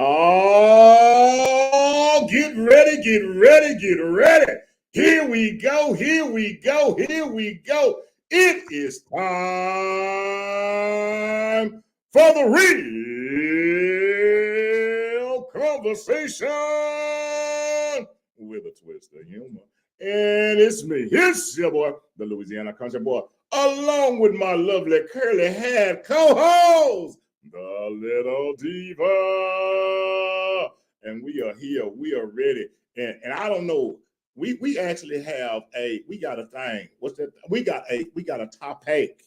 Oh, get ready, get ready, get ready. Here we go, here we go, here we go. It is time for the real conversation with a twist of humor. And it's me, it's your boy, the Louisiana Country Boy, along with my lovely curly haired co-host, the little diva. And we are here, we are ready. And I don't know, we actually have we got a thing. What's that? We got a topic.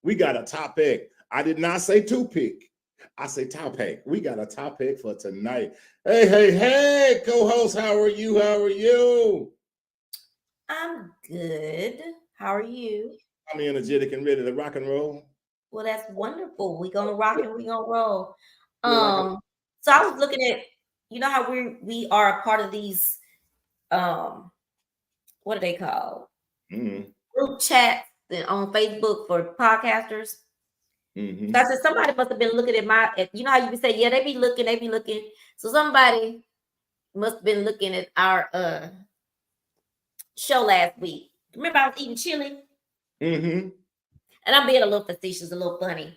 We got a topic. I did not say toothpick. I say topic. We got a topic for tonight. Hey, hey, hey, co-host, how are you? How are you? I'm good. How are you? I'm energetic and ready to rock and roll. Well, that's wonderful. We're gonna rock and we're gonna roll. Feel like So I was looking at, how we are a part of these what are they called? Group chats on Facebook for podcasters. So I said somebody must have been looking at how you be saying, yeah, they be looking. So somebody must have been looking at our show last week. Remember I was eating chili? And I'm being a little facetious, a little funny.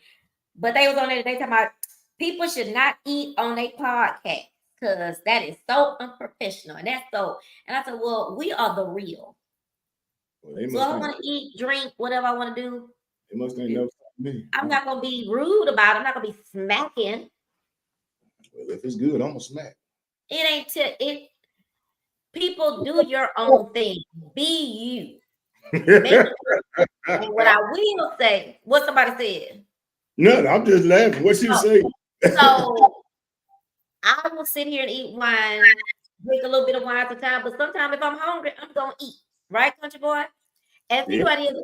But they was on there, they talking about people should not eat on a podcast because that is so unprofessional. And I said, well, we are the real. Well, so I want to eat, drink, whatever I want to do. They must ain't know me. I'm not gonna be rude about it. I'm not gonna be smacking. Well, if it's good, I'm gonna smack. It ain't it. People do your own thing. Be you. And what I will say, what somebody said. No, I'm just laughing. What you say? So I will sit here and eat wine, drink a little bit of wine at a time. But sometimes if I'm hungry, I'm gonna eat. Right, country boy? And see what it is.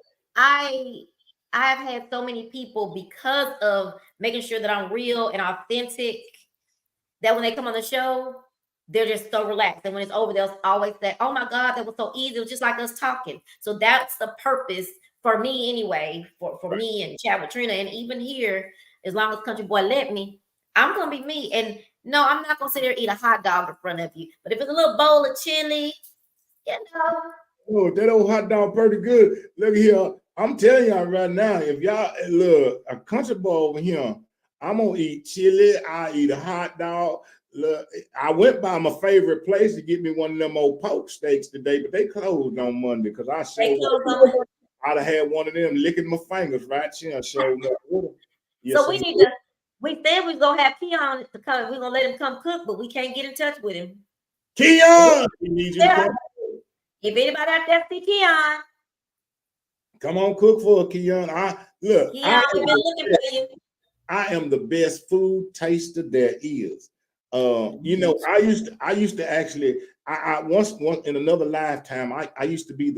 I've had so many people because of making sure that I'm real and authentic that when they come on the show, they're just so relaxed. And when it's over, they'll always say, oh my God, that was so easy. It was just like us talking. So that's the purpose for me anyway, for me and chat with Trina. And even here, as long as country boy let me, I'm going to be me. And no, I'm not going to sit there and eat a hot dog in front of you. But if it's a little bowl of chili, Oh, that old hot dog pretty good. Look here. I'm telling y'all right now, if y'all look a country boy over here, I'm gonna eat chili. I eat a hot dog. Look, I went by my favorite place to get me one of them old pork steaks today, but they closed on Monday because I'd have had one of them licking my fingers right here. Yes, so we said we was gonna have Keon to come. We're gonna let him come cook, but we can't get in touch with him. Keon, we need you to come. If anybody out there see Keon, come on, cook for Keon. Keon, we've been looking for you. I am the best food taster there is. I used to actually. I once in another lifetime. I used to be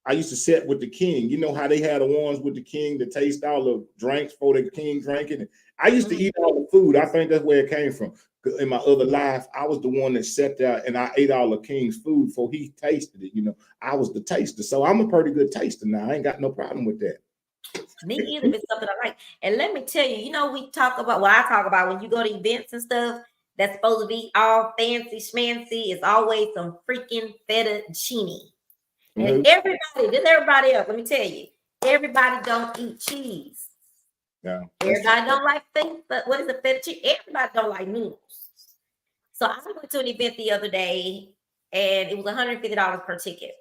I used to sit with the king. You know how they had the ones with the king that taste all the drinks for the king drinking. I used to eat all the food. I think that's where it came from. In my other life, I was the one that sat there and I ate all the king's food before he tasted it. I was the taster. So I'm a pretty good taster now. I ain't got no problem with that. Me either. If it's something I like. And let me tell you, I talk about when you go to events and stuff that's supposed to be all fancy schmancy, it's always some freaking fettuccine. And everybody else, let me tell you, everybody don't eat cheese. Yeah. Everybody don't like but what is a fettuccine? Everybody don't like noodles. So I went to an event the other day and it was $150 per ticket.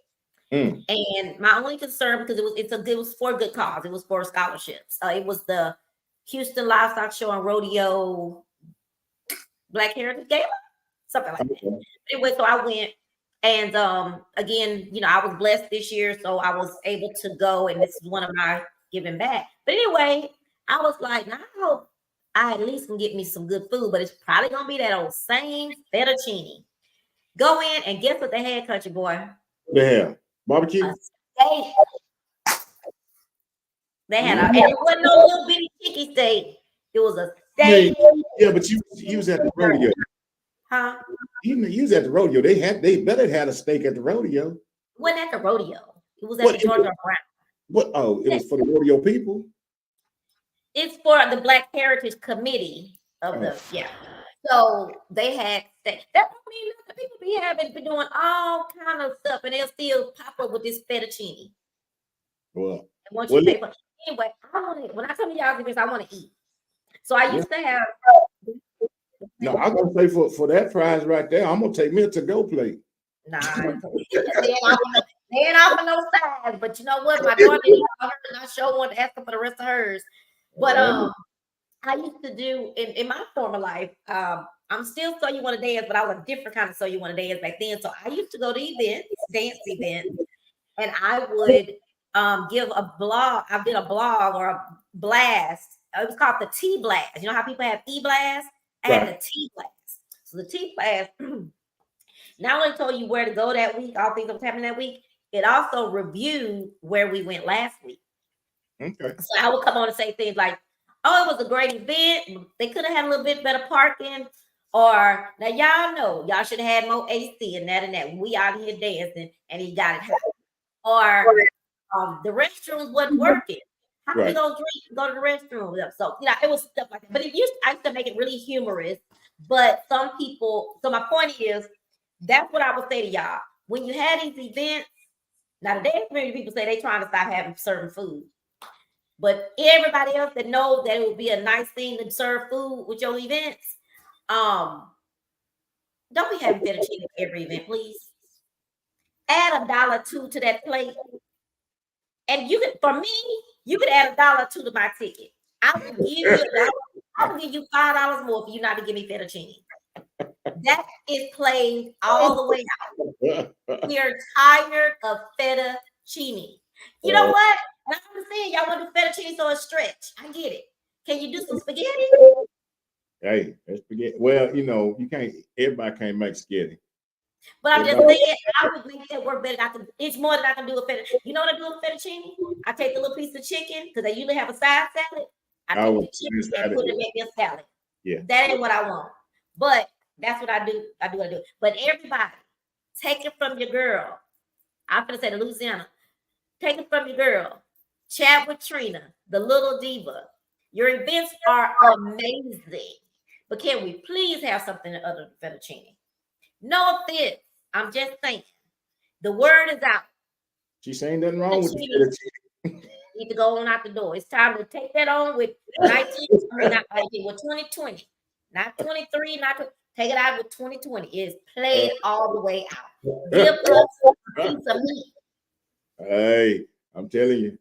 And my only concern, because it was for a good cause, it was for scholarships. It was the Houston Livestock Show and Rodeo Black Heritage Gala, something like that. Anyway, so I went, and again, I was blessed this year, so I was able to go, and this is one of my giving back. But anyway, I was like, now I hope I at least can get me some good food, but it's probably gonna be that old same fettuccine. Go in and guess what they had, country boy? Yeah. Barbecue? A steak. They had and it wasn't no little bitty chicky steak. It was a steak. Yeah, but you was at the rodeo. Huh? You was at the rodeo. They better had a steak at the rodeo. It wasn't at the rodeo. It was at the Georgia Brown. What? Oh, it was for the rodeo people? It's for the Black Heritage Committee. of the So they had that. That I mean, look, people been doing all kind of stuff, and they'll still pop up with this fettuccine. Well, And once you pay for anyway, when I come to y'all events, I want to eat. So I used to have. No, I'm gonna say for that prize right there, I'm gonna take me a to-go plate. Nah, they ain't off no size. But you know what? My daughter not sure wanted to ask her for the rest of hers. But I used to do in my former life. I'm still So You Want to Dance, but I was a different kind of So You Want to Dance back then. So I used to go to events, dance events, and I would give a blog. I did a blog or a blast. It was called the T Blast. You know how people have E-Blast? I had the T Blast. So the T Blast not only told you where to go that week, all things that was happening that week, it also reviewed where we went last week. Okay. So I would come on and say things like, oh, it was a great event. They could have had a little bit better parking. Or now y'all know y'all should have had more AC and that and that. We out here dancing and he got it hot. Or the restrooms wasn't working. How we gonna go to the restroom? So it was stuff like that. But I used to make it really humorous. But some people, so my point is, that's what I would say to y'all. When you had these events, now the dance community people say they trying to stop having certain food. But everybody else that knows that it would be a nice thing to serve food with your events, don't be having fettuccine at every event, please. Add $1.02 to that plate. And you could add $1.02 to my ticket. I will give you $5 more for you not to give me fettuccine. That is played all the way out. We're tired of fettuccine. You know what? I understand y'all want to do fettuccine so it's stretch. I get it. Can you do some spaghetti? Hey, that's spaghetti. Well, you can't. Everybody can't make spaghetti. But I'm just saying, I would make that work better. It's more than I can do with fettuccine. You know what I do with fettuccine? I take a little piece of chicken because they usually have a side salad. I take the chicken and put it in a salad. Yeah, that ain't what I want. But that's what I do. I do. But everybody, take it from your girl. I'm gonna say to Louisiana, take it from your girl. Chat with Trina, the little diva. Your events are amazing. But can we please have something other than fettuccine? No offense. I'm just saying. The word is out. She's saying nothing wrong with the fettuccine. Need to go on out the door. It's time to take that on with 2020. Not 23, take it out with 2020. It's played all the way out. Give us a piece of meat. Hey, I'm telling you,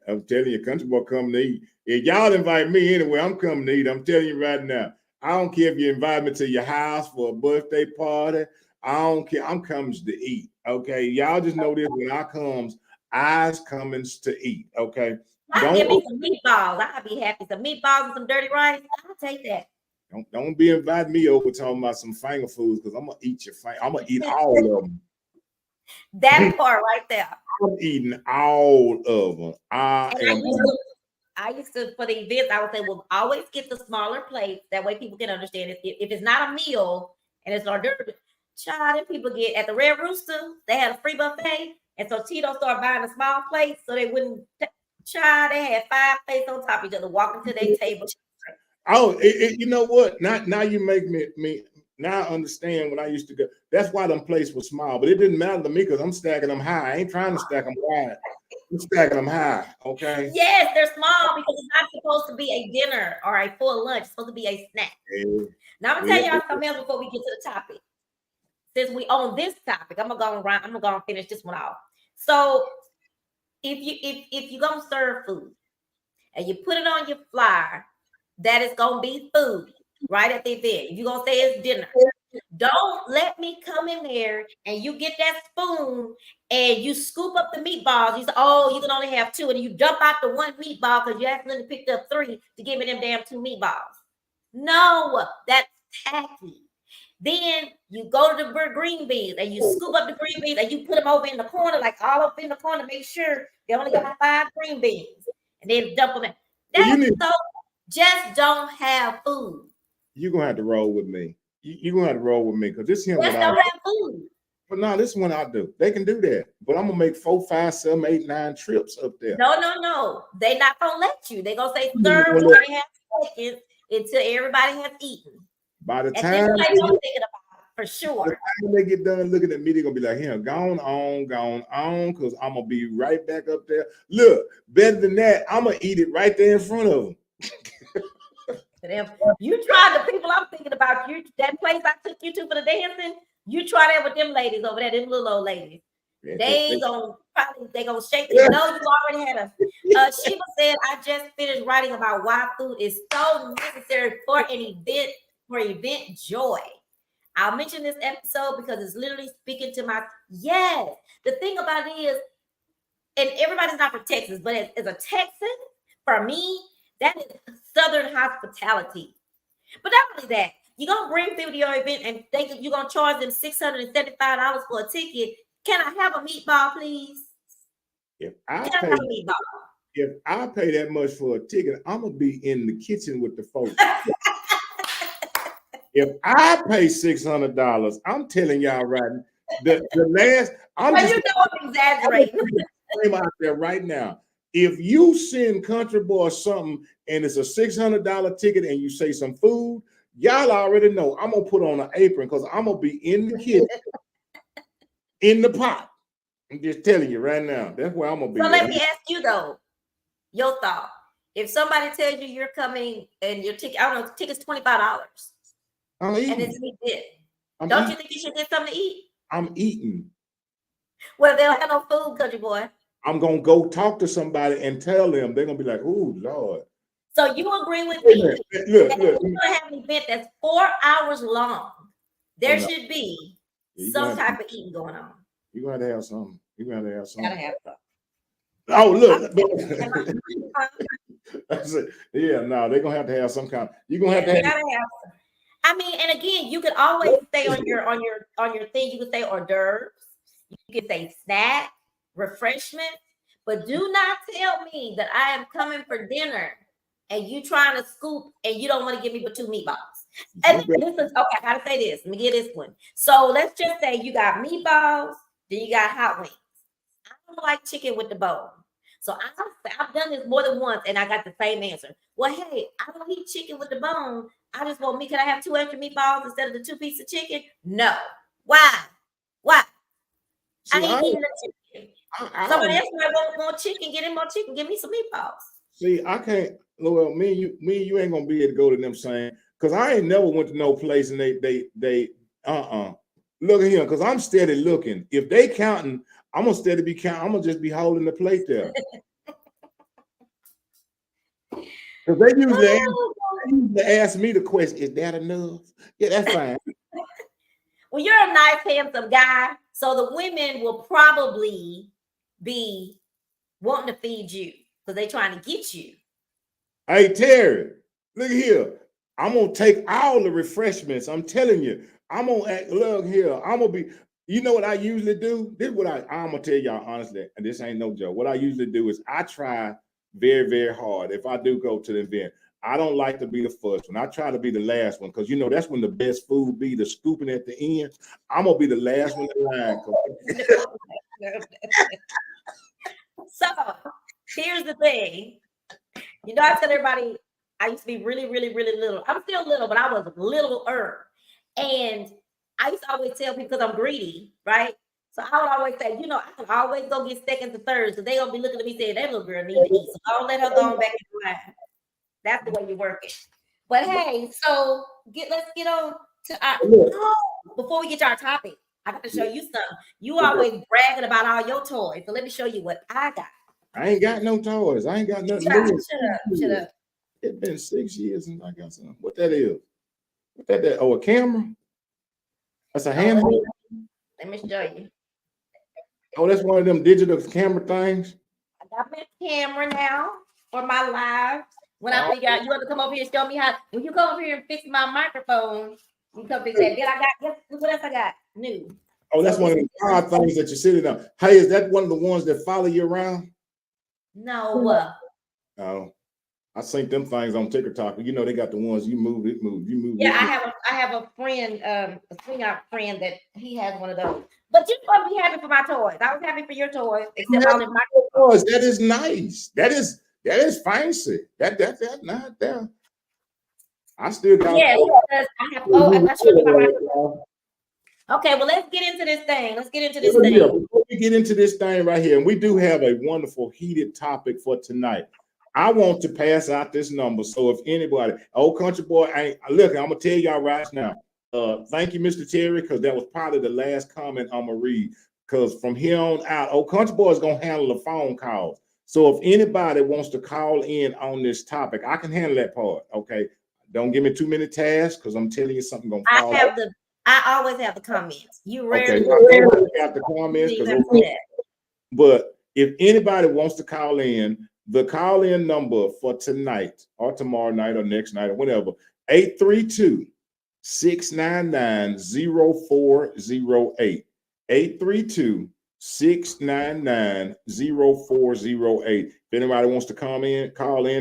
country boy coming to eat. If y'all invite me anyway, I'm coming to eat. I'm telling you right now. I don't care if you invite me to your house for a birthday party. I don't care. I'm coming to eat. Okay. Y'all just know this: when I comes, I's comings to eat. Okay. I'll give me some meatballs. I'll be happy. Some meatballs and some dirty rice. I'll take that. Don't be inviting me over talking about some finger foods because I'm gonna eat your finger. I'm gonna eat all of them. That part right there. I'm eating all of them. I used to for the events, I would say, well, always get the smaller plates. That way people can understand it. If it's not a meal and it's hors d'oeuvre, child, and people get at the Red Rooster, they had a free buffet. And so Tito started buying the small plates so they wouldn't child, they had 5 plates on top of each other, walking to their table. Oh, you know what? Now you make me now I understand when I used to go. That's why them plates were small, but it didn't matter to me because I'm stacking them high. I ain't trying to stack them wide. I'm stacking them high. Okay. Yes, they're small because it's not supposed to be a dinner or a full lunch. It's supposed to be a snack. Yeah. Now I'm gonna tell y'all something else before we get to the topic. Since we own this topic, I'm gonna go and finish this one off. So if you're gonna serve food and you put it on your flyer that it's gonna be food right at the event, if you're gonna say it's dinner, don't let me come in there and you get that spoon and you scoop up the meatballs. You say, oh, you can only have 2, and you dump out the 1 meatball because you accidentally picked up 3 to give me them damn 2 meatballs. No, that's tacky. Then you go to the green beans and you scoop up the green beans and you put them over in the corner, like all up in the corner, make sure they only got 5 green beans, and then dump them in. Just don't have food. You're gonna have to roll with me. You're gonna have to roll with me because this here. Just don't have food. But no, this one I do. They can do that, but I'm gonna make 4, 5, 7, 8, 9 trips up there. No. They not gonna let you. They gonna say serve 2.5 seconds until everybody has eaten. By the And time this is what I'm thinking about for sure. they get done looking at me, they're gonna be like, "Here, gone on," because I'm gonna be right back up there. Look, better than that, I'm gonna eat it right there in front of them. If you try the people I'm thinking about, you that place I took you to for the dancing, you try that with them ladies over there, them little old ladies. They gonna shake. You know, you already had a. Sheba said, "I just finished writing about why food is so necessary for an event, for event joy." I'll mention this episode because it's literally speaking to my yes. The thing about it is, and everybody's not from Texas, but as a Texan, for me, that is Southern hospitality. But not only that, you're gonna bring people to your event and think you're gonna charge them $675 for a ticket. Can I have a meatball, please? If I pay that much for a ticket, I'm gonna be in the kitchen with the folks. If I pay $600, I'm telling y'all right, the last. I'm exaggerating. Out there right now. If you send Country Boy something and it's a $600 ticket and you say some food, y'all already know I'm gonna put on an apron because I'm gonna be in the kitchen in the pot. I'm just telling you right now. That's where I'm gonna be. So let me ask you though, your thought. If somebody tells you you're coming and your ticket, I don't know, the ticket's $25. And it's don't you think you should get something to eat? I'm eating. Well, they don't have no food, Country Boy. I'm gonna go talk to somebody and tell them. They're gonna be like, "Oh Lord." So you agree with me? Look. We're gonna have an event that's 4 hours long. There should be some type of eating going on. You're gonna have to have something. You're gonna have to have something. Gotta have something. Oh, look. Yeah, no, they're gonna have to have some kind. You're gonna have to have. I mean, and again, you can always stay on your thing. You can say hors d'oeuvres. You can say snack, refreshment, but do not tell me that I am coming for dinner and you trying to scoop and you don't want to give me but 2 meatballs. And this is okay. I gotta say this. Let me get this one. So let's just say you got meatballs, then you got hot wings. I don't like chicken with the bone. So I've done this more than once and I got the same answer. Well, hey, I don't eat chicken with the bone. I just want me. Can I have 2 extra meatballs instead of the 2 pieces of chicken? No. Why? See, I ain't eating the chicken. Somebody else might want more chicken. Get him more chicken. Give me some meatballs. See, I can't. Well, me and you ain't gonna be able to go to them saying because I ain't never went to no place and they look at him because I'm steady looking. If they counting, I'm gonna steady be counting. I'm gonna just be holding the plate there. Because they usually ask me the question, is that enough? Yeah, that's fine. Well, you're a nice, handsome guy. So the women will probably be wanting to feed you because they're trying to get you. Hey, Terry, look here. I'm going to take all the refreshments. I'm telling you. I'm going to act, look here. I'm going to be, you know what I usually do? This is what I'm going to tell y'all honestly, and this ain't no joke. What I usually do is I try very, very hard. If I do go to the event, I don't like to be the first one. I try to be the last one because, you know, that's when the best food be, the scooping at the end. I'm going to be the last one in line. So here's the thing. You know, I tell everybody I used to be really, really, really little. I'm still little, but I was littler. And I used to always tell people because I'm greedy, right? So I would always say, you know, I can always go get seconds and thirds. So they're going to be looking at me saying, that little girl needs to eat. So I'll let her go back in the line. That's the way you work it. But hey, so let's get on to our before we get to our topic. I got to show you something. You always bragging about all your toys. So let me show you what I got. I ain't got no toys. I ain't got nothing. Shut up. It's been 6 years since I got something. What that is? What that? Oh, a camera? That's a handheld? Let me show you. Oh, that's one of them digital camera things? I got my camera now for my live. When I figure out you want to come over here and show me how, when you come over here and fix my microphone, you come fix that. Then I got, what else I got? New. Oh, that's one of the hard things that you're sitting on. Hey, is that one of the ones that follow you around? No. Oh, I seen them things on TikTok. You know, they got the ones you move, it move, you move. Yeah, I have a friend, a swing out friend that he has one of those. But you're supposed to be happy for my toys. I was happy for your toys, except all in my toys. That is nice. That is fancy. That's not there. I still got. Yeah, because I have. Oh, I'm not sure if I. Okay, well, let's get into this thing. Let's get into this thing. Yeah, before we get into this thing right here, and we do have a wonderful heated topic for tonight. I want to pass out this number. So if anybody, old country boy, look, I'm gonna tell y'all right now. Thank you, Mr. Terry, because that was probably the last comment I'm gonna read. Because from here on out, old country boy is gonna handle the phone calls. So if anybody wants to call in on this topic, I can handle that part. Okay, don't give me too many tasks because I'm telling you something gonna fall. I always have the comments. You rarely have the comments, but if anybody wants to call in, the call-in number for tonight or tomorrow night or next night or whatever, 832-699-0408. 832-699-0408. If anybody wants to call in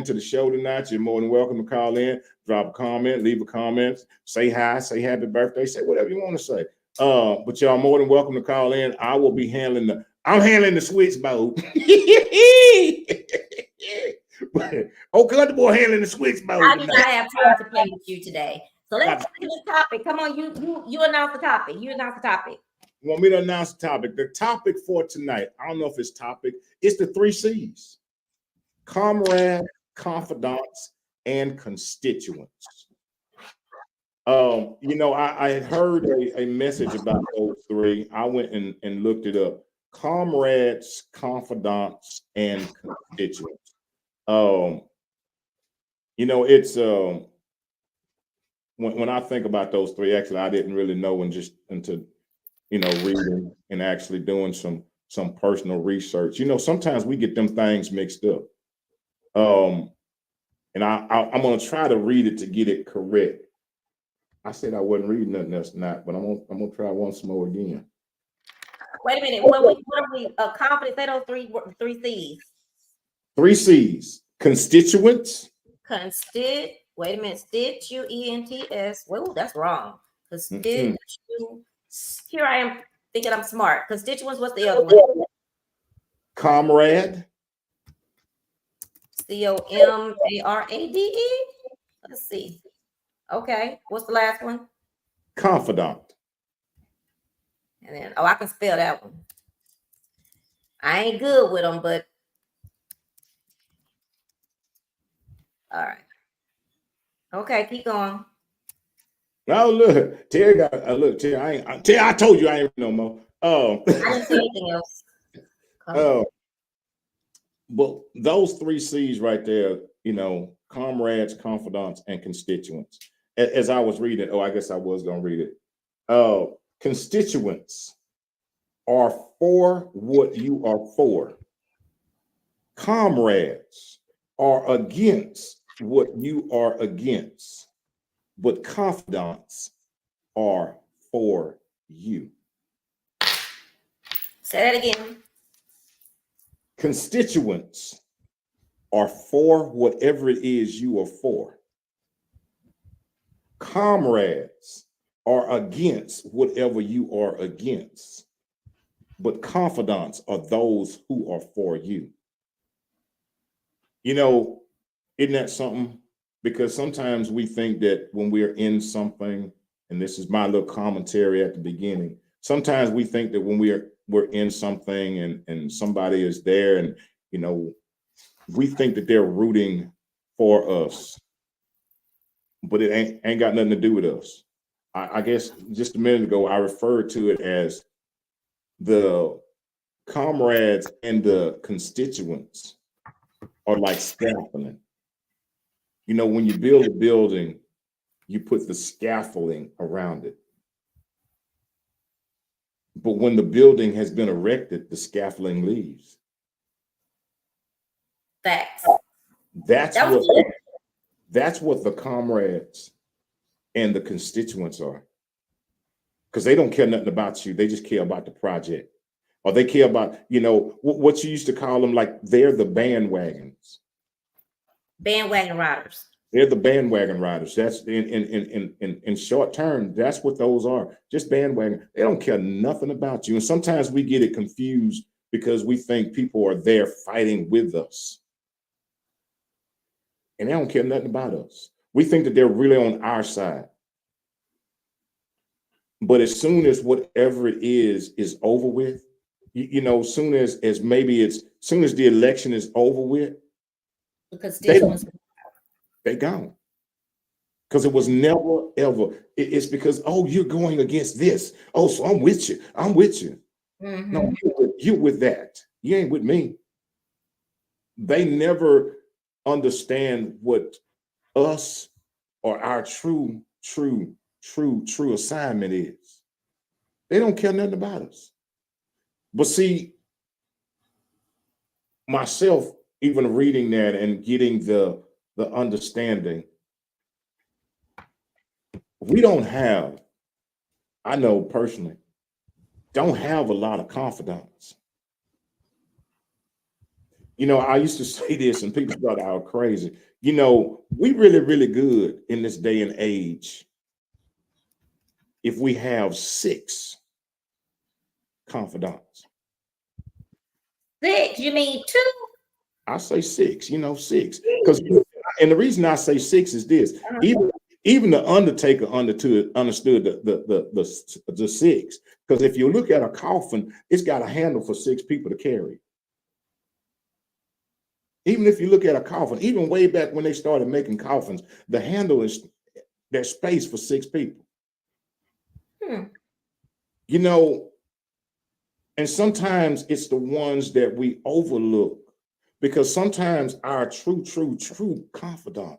to the show tonight, you're more than welcome to call in, drop a comment, leave a comment, say hi, say happy birthday, say whatever you want to say. But y'all more than welcome to call in. I will be handling the switchboard. Oh, comfortable handling the switchboard. I do not have time to play with you today. So let's get to this topic. Come on, you announce the topic. You announce the topic. You want me to announce the topic? The topic for tonight, I don't know if it's topic, it's the 3 C's: Comrades, Confidants, and Constituents. I had heard a message about those 3. I went and looked it up. Comrades, Confidants, and Constituents. It's when I think about those 3, actually, I didn't really know until reading and actually doing some personal research. Sometimes we get them things mixed up. And I'm gonna try to read it to get it correct. I said I wasn't reading nothing else tonight, but I'm gonna try once more again. Wait a minute. What are we? Confidence. Say those 3 C's. 3 C's. Constituents. Wait a minute. Constituents. Whoa, that's wrong. Constituents. Here I am thinking I'm smart. Constituents. What's the other one? Comrade. COMARADE. Let's see. Okay. What's the last one? Confidant. And then, I can spell that one. I ain't good with them, but all right. Okay, keep going. Oh, look, Terry got Terry. Terry, I told you I ain't no more. I didn't see anything else. But those 3 C's right there, Comrades, Confidants, and Constituents. As I was reading, I guess I was gonna read it. Constituents are for what you are for. Comrades are against what you are against. But confidants are for you. Say that again. Constituents are for whatever it is you are for. Comrades are against whatever you are against. But confidants are those who are for you. Isn't that something? Because sometimes we think that when we're in something, and this is my little commentary at the beginning, sometimes we think that when we're in something and somebody is there and, we think that they're rooting for us, but it ain't got nothing to do with us. I guess just a minute ago, I referred to it as the comrades and the constituents are like scaffolding. When you build a building, you put the scaffolding around it. But when the building has been erected, the scaffolding leaves. That's what the comrades and the constituents are. Because they don't care nothing about you. They just care about the project. Or they care about, what you used to call them, like they're the bandwagons. Bandwagon riders. They're the bandwagon riders. That's in short term, that's what those are. Just bandwagon. They don't care nothing about you. And sometimes we get it confused because we think people are there fighting with us. And they don't care nothing about us. We think that they're really on our side. But as soon as whatever it is over with, soon as maybe soon as the election is over with, The they constituents. they gone. Because it was never ever. It's because, oh, you're going against this. Oh, so I'm with you. I'm with you. No, you're with that. You ain't with me. They never understand what us or our true assignment is. They don't care nothing about us. But see, myself, even reading that and getting the understanding, we don't have, I know personally, don't have a lot of confidants. I used to say this and people thought I was crazy. We really, really good in this day and age if we have 6 confidants. 6? You mean 2? I say 6, 6. Because and the reason I say 6 is this. Even the Undertaker understood the 6. Because if you look at a coffin, it's got a handle for 6 people to carry. Even if you look at a coffin, even way back when they started making coffins, the handle there's space for 6 people. And sometimes it's the ones that we overlook, because sometimes our true confidant,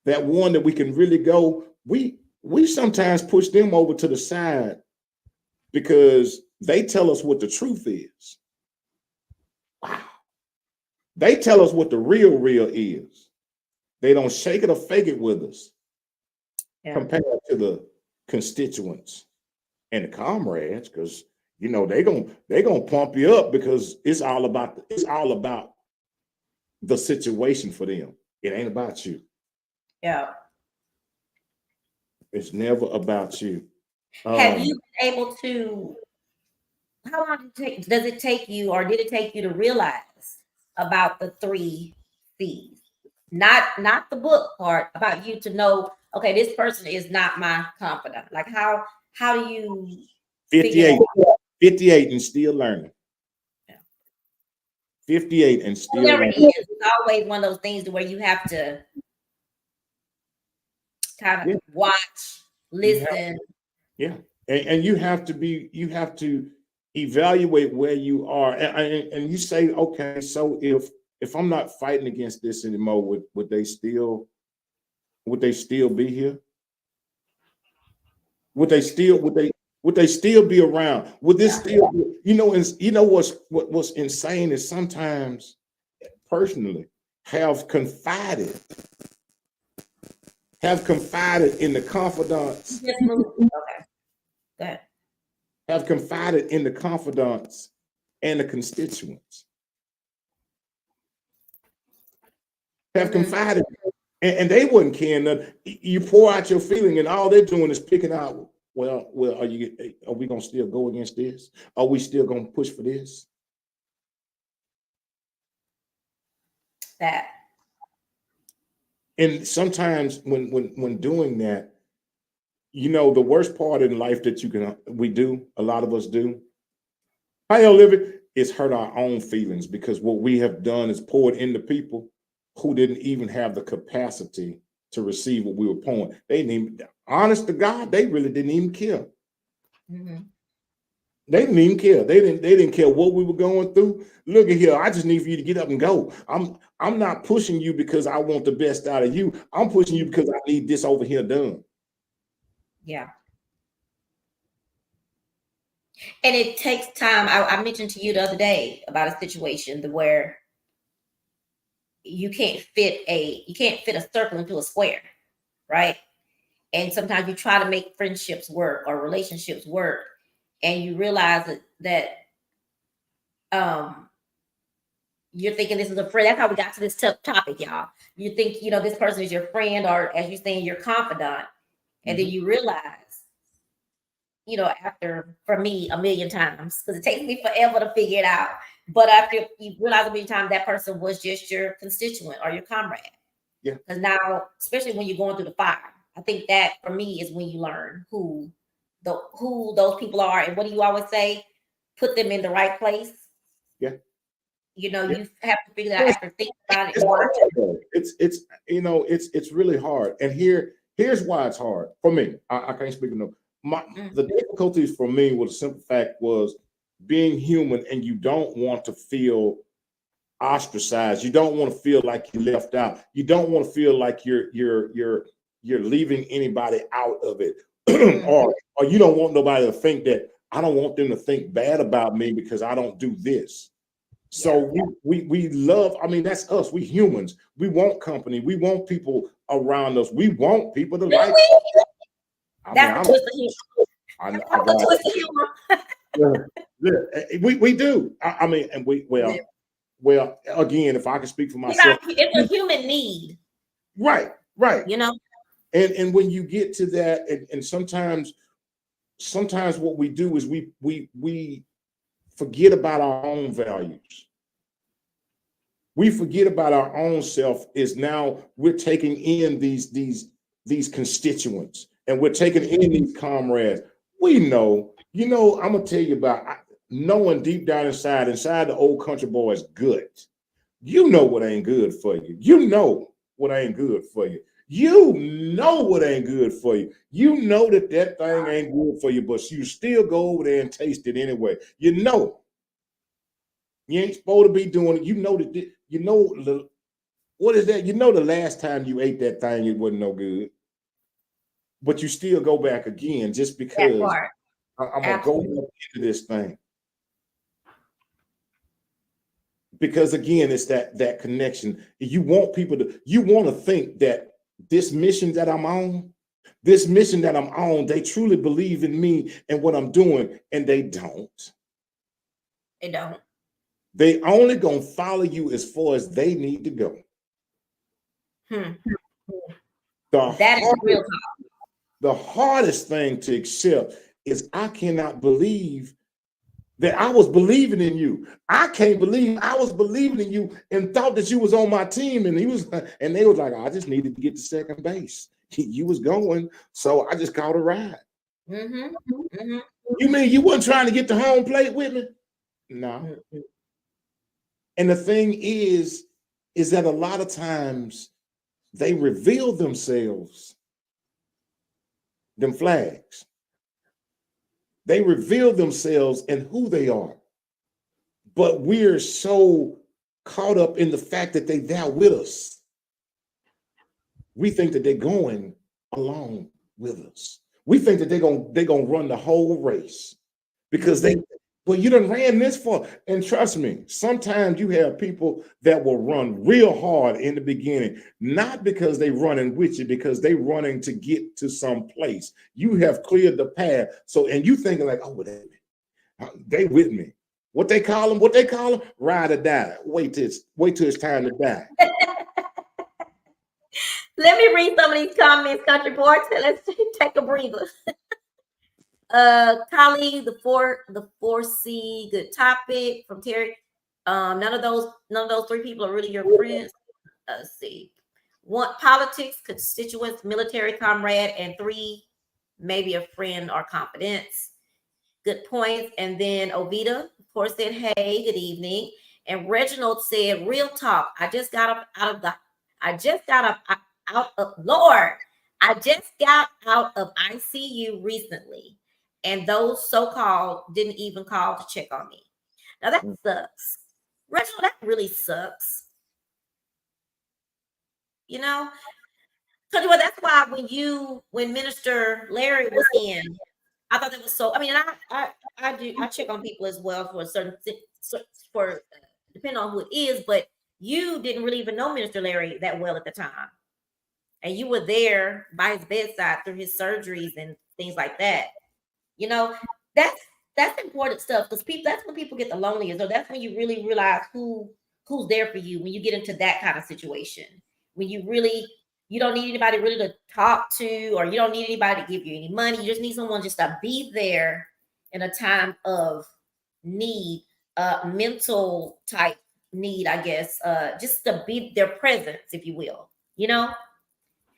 that one that we can really go, we sometimes push them over to the side because they tell us what the truth is. Wow. They tell us what the real is. They don't shake it or fake it with us. Compared to the constituents and the comrades, because they're gonna pump you up because it's all about the situation for them. It ain't about you. Yeah. It's never about you. Have you been able to? How long does it take you, or did it take you to realize about the 3 C's? Not the book part, about you to know, okay, this person is not my confidant. Like how do you 58 and still learning. 58 and still learning. It's always one of those things to where you have to kind of watch, listen. And you have to evaluate where you are, and you say, okay, so if I'm not fighting against this anymore, would they still be here? Would they still be around? Would this still be, what's insane is sometimes personally have confided in the confidants. Okay. Have confided in the confidants and the constituents. Have confided, and they wouldn't care nothing. You pour out your feeling, and all they're doing is picking out. Well, are we gonna still go against this? Are we still gonna push for this? That. And sometimes when doing that, the worst part in life that a lot of us do, hi Olivia, is hurt our own feelings, because what we have done is poured into people who didn't even have the capacity to receive what we were pouring. They didn't even, honest to God, they really didn't even care. They didn't even care. They didn't care what we were going through. Look at here. I just need for you to get up and go. I'm not pushing you because I want the best out of you. I'm pushing you because I need this over here done. Yeah. And it takes time. I mentioned to you the other day about a situation where you can't fit a circle into a square, right? And sometimes you try to make friendships work or relationships work, and you realize that you're thinking this is a friend. That's how we got to this tough topic, y'all. You think this person is your friend, or as you're saying, your confidant, and then you realize, after, for me, a million times, because it takes me forever to figure it out. But after you realize a million times, that person was just your constituent or your comrade. Yeah. Because now, especially when you're going through the fire, I think that for me is when you learn who those people are, and what do you always say? Put them in the right place. Yeah. You know, Yeah. you have to figure that Yes. out after thinking about it It's and watch it. hard. It's you know, it's really hard. And here's why it's hard for me. I can't speak enough. The difficulties for me was a simple fact was being human, and you don't want to feel ostracized. You don't want to feel like you left out. You don't want to feel like you're leaving anybody out of it. or you don't want nobody to think that I don't want them to think bad about me because I don't do this. So we love, I mean, that's us. We humans. We want company. We want people around us. We want people to like us. I mean, That's the twist of humor. I That's the twist of humor. we do. I mean, and well, again, if I can speak for myself, It's a human need. right. You know? And when you get to that, and sometimes what we do is we forget about our own values. We forget about our own self. Is now we're taking in these constituents, and we're taking in these comrades. We know, I'm gonna tell you about knowing deep down inside the old country boys good. You know what ain't good for you. You know what ain't good for you. You know what ain't good for you. You know that thing ain't good for you, but you still go over there and taste it anyway. You know. You ain't supposed to be doing it. You know that. You know what is that? You know the last time you ate that thing, it wasn't no good. But you still go back again just because I'm gonna go into this thing. Because again, it's that connection. You want people you want to think that this mission that I'm on, they truly believe in me and what I'm doing, and they don't. They don't. They only gonna follow you as far as they need to go. That is real talk. The hardest thing to accept is I cannot believe that I was believing in you. I can't believe I was believing in you and thought that you was on my team, and they was like, I just needed to get to second base. You was going, so I just caught a ride. You mean you wasn't trying to get to home plate with me? No. And the thing is that a lot of times they reveal themselves, them flags. They reveal themselves and who they are. But we're so caught up in the fact that they're there with us. We think that they're going along with us. We think that they're gonna run the whole race because you done ran this far. And trust me, sometimes you have people that will run real hard in the beginning, not because they running with you, because they running to get to some place. You have cleared the path. So, and you thinking like, oh, they with me. What they call them? Ride or die. Wait till it's time to die. Let me read some of these comments, country boy. Let's take a breather. Colleague, the 4C, good topic from Terry. None of those three people are really your friends. Let's see. One, politics, constituents, military comrade, and 3, maybe a friend or confidants. Good points. And then Ovita, of course, said, hey, good evening. And Reginald said, real talk. I just got up out of ICU recently, and those so-called didn't even call to check on me. Now that sucks. Reginald, that really sucks. You know, that's why when Minister Larry was in, I thought that was so. I mean, I check on people as well for depending on who it is, but you didn't really even know Minister Larry that well at the time, and you were there by his bedside through his surgeries and things like that. You know, that's important stuff, because that's when people get the loneliest, or that's when you really realize who's there for you when you get into that kind of situation. When you don't need anybody really to talk to, or you don't need anybody to give you any money. You just need someone just to be there in a time of need, mental type need, I guess, just to be their presence, if you will. you know.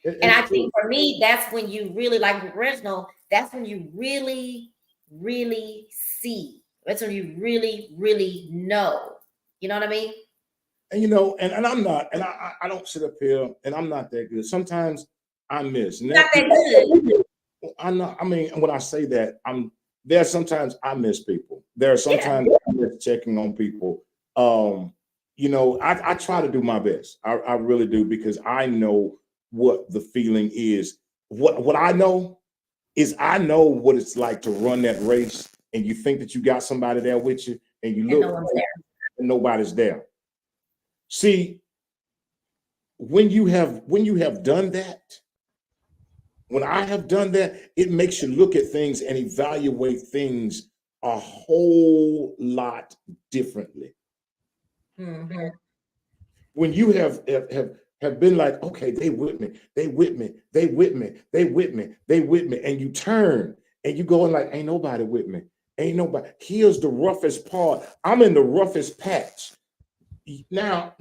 And I think for me, that's when you really, like Reginald, that's when you really, really see. That's when you really, really know. You know what I mean? And you know, and I'm not, and I don't sit up here, and I'm not that good. Sometimes I miss. Not that good. I'm not. I mean, when I say that, I'm there. Sometimes I miss people. There are sometimes I miss checking on people. You know, I try to do my best. I really do, because I know what the feeling is. What I know is, I know what it's like to run that race, and you think that you got somebody there with you, and you And look, no one's there. and nobody's there. See, when you have done that, when I have done that, it makes you look at things and evaluate things a whole lot differently. Mm-hmm. When you have been like, okay, they with me, they with me, they with me, they with me, they with me, and you turn and you going like, ain't nobody with me, ain't nobody. Here's the roughest part. I'm in the roughest patch. Now,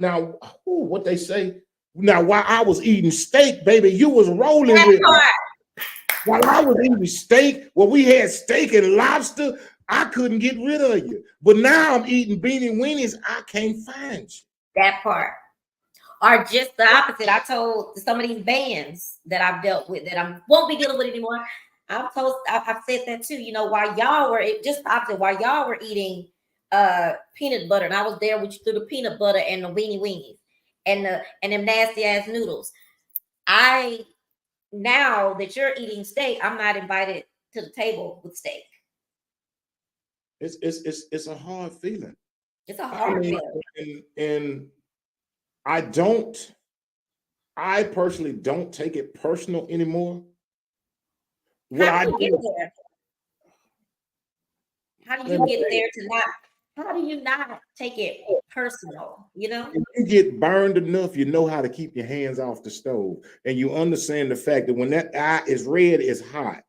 what they say? Now, while I was eating steak, baby, you was rolling with me. While I was eating steak, we had steak and lobster, I couldn't get rid of you. But now I'm eating beanie weenies, I can't find you. That part. Or just the opposite. I told some of these bands that I've dealt with that I won't be dealing with anymore. I've said that too. You know, while y'all were just the opposite, while y'all were eating peanut butter, and I was there with you through the peanut butter and the weenie weenies and them nasty ass noodles. Now that you're eating steak, I'm not invited to the table with steak. It's a hard feeling. It's a hard feeling. And I personally don't take it personal anymore. How do you get there to not? How do you not take it personal? You know, if you get burned enough, you know how to keep your hands off the stove, and you understand the fact that when that eye is red, it's hot.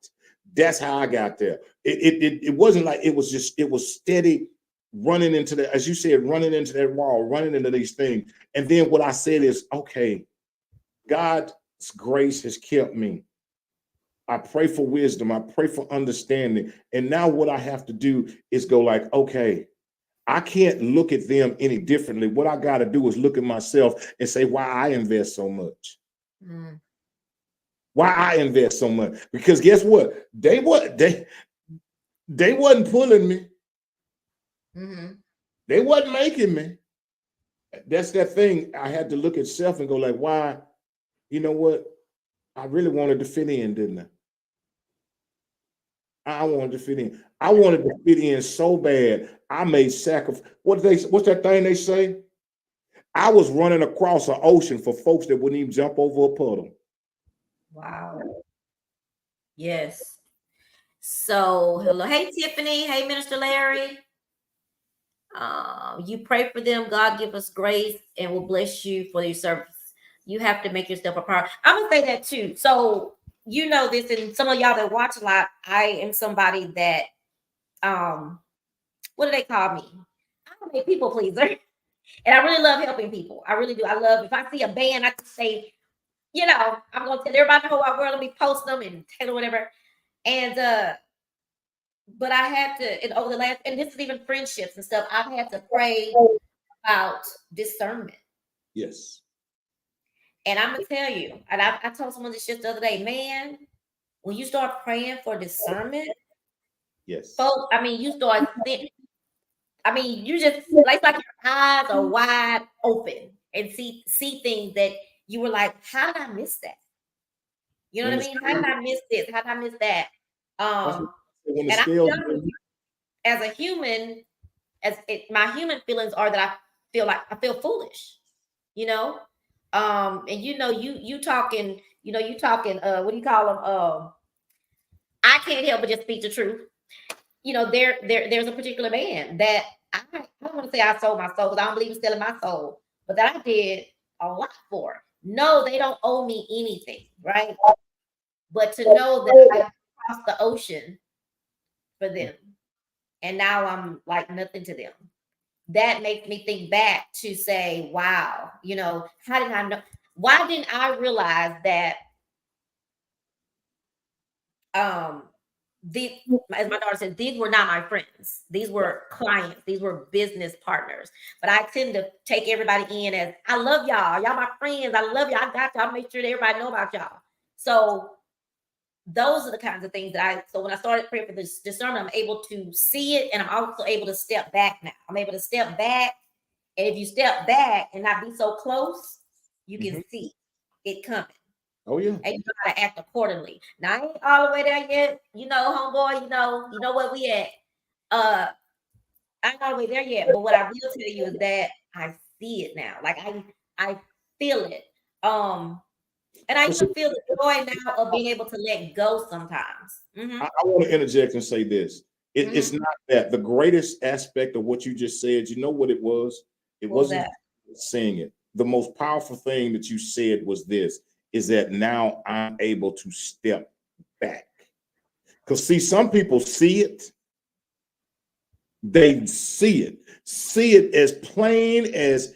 That's how I got there. It wasn't like it was steady running into the, as you said, running into that wall, running into these things. And then what I said is, okay, God's grace has kept me. I pray for wisdom. I pray for understanding. And now what I have to do is go like, okay, I can't look at them any differently. What I got to do is look at myself and say why I invest so much. Why I invest so much. Because guess what? They wasn't pulling me. They wasn't making me. That's that thing. I had to look at self and go like, why? You know what? I really wanted to fit in, didn't I? I wanted to fit in. I wanted to fit in so bad. I made sacrifice. What's that thing they say? I was running across an ocean for folks that wouldn't even jump over a puddle. Wow. Yes. So hello. Hey, Tiffany. Hey, Minister Larry. You pray for them. God give us grace and will bless you for your service. You have to make yourself a priority. I'm gonna say that too. So you know this, and some of y'all that watch a lot, I am somebody that what do they call me? I'm a people pleaser. And I really love helping people. I really do. I love, if I see a band, I can say, you know, I'm gonna tell everybody the whole wide world, let me post them and tell them whatever. And but I had to, and over the last, and this is even friendships and stuff, I've had to pray about discernment. Yes. And I'm gonna tell you, and I told someone this just the other day, man, when you start praying for discernment, yes, folks, I mean, you start thinking, I mean, you just like your eyes are wide open and see things that you were like, how did I miss that? You know what I mean? How did I miss this? How did I miss that? And I'm telling you, as a human, my human feelings are that I feel foolish, you know. And you know, you talking, what do you call them? I can't help but just speak the truth. You know, there's a particular man that I don't want to say I sold my soul because I don't believe in selling my soul, but that I did a lot for. No, they don't owe me anything, right? But to know that I crossed the ocean for them, and now I'm like nothing to them. That makes me think back to say, wow, you know, how did I know? why didn't I realize that these, as my daughter said, these were not my friends. These were clients. These were business partners. But I tend to take everybody in as, I love y'all. Y'all my friends. I love y'all. I got y'all. Make sure that everybody know about y'all. So those are the kinds of things that so when I started praying for this discernment, I'm able to see it, and I'm also able to step back now. I'm able to step back. And if you step back and not be so close, you can see it coming. Oh yeah. And you know how to act accordingly. Now I ain't all the way there yet. You know, homeboy, you know where we at. I ain't all the way there yet. But what I will tell you is that I see it now. Like I feel it. And I even feel the joy now of being able to let go sometimes. I want to interject and say this. It's not that. The greatest aspect of what you just said, you know what it was? It wasn't saying it. The most powerful thing that you said was this, is that now I'm able to step back. Because see, some people see it. They see it as plain as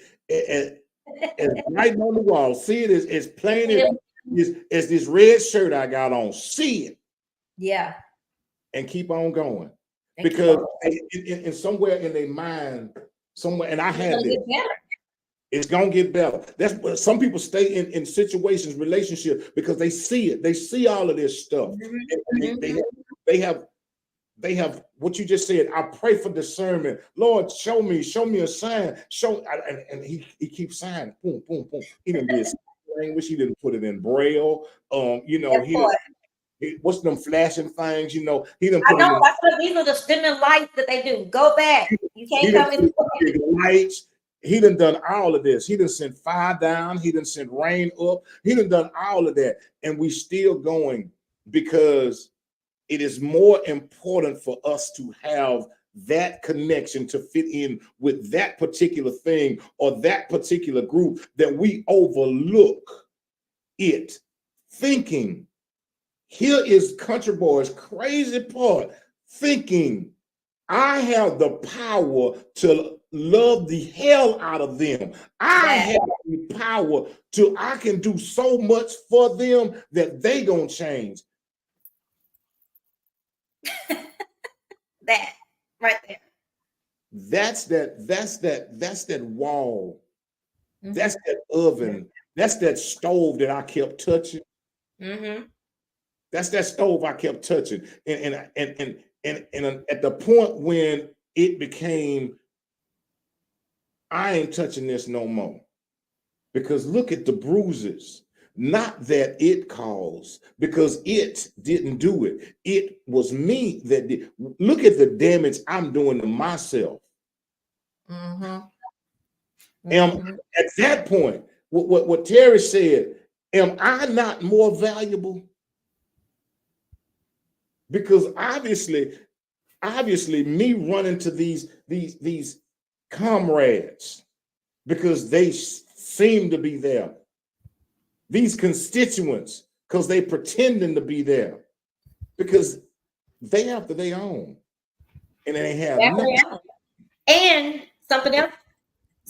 right on the wall. See it as plain as this red shirt I got on. See it. Yeah. And keep on going. Because in somewhere in their mind, somewhere, and I had this. It's gonna get better. That's what some people stay in situations, relationships, because they see it. They see all of this stuff. They have what you just said. I pray for discernment. Lord, show me a sign. And he keeps signing. Boom, boom, boom. He didn't do his language. He didn't put it in braille. What's them flashing things? He didn't put I know. That's what these are the stimming lights that they do. Go back. You can't come in. Lights. He done all of this. He done sent fire down. He done sent rain up. He done all of that. And we still going because it is more important for us to have that connection to fit in with that particular thing or that particular group that we overlook it, thinking. Here is Country Boy's crazy part, thinking I have the power to love the hell out of them. I have the power I can do so much for them that they gonna change. That right there. That's that wall. That's that oven. That's that stove that I kept touching. That's that stove I kept touching. And at the point when it became, I ain't touching this no more. Because look at the bruises. Not that it caused, because it didn't do it. It was me that did. Look at the damage I'm doing to myself. And at that point, what Terry said, am I not more valuable? Because obviously me running to these comrades because they seem to be there. These constituents, because they pretending to be there, because they after their own, and they have nothing. And something else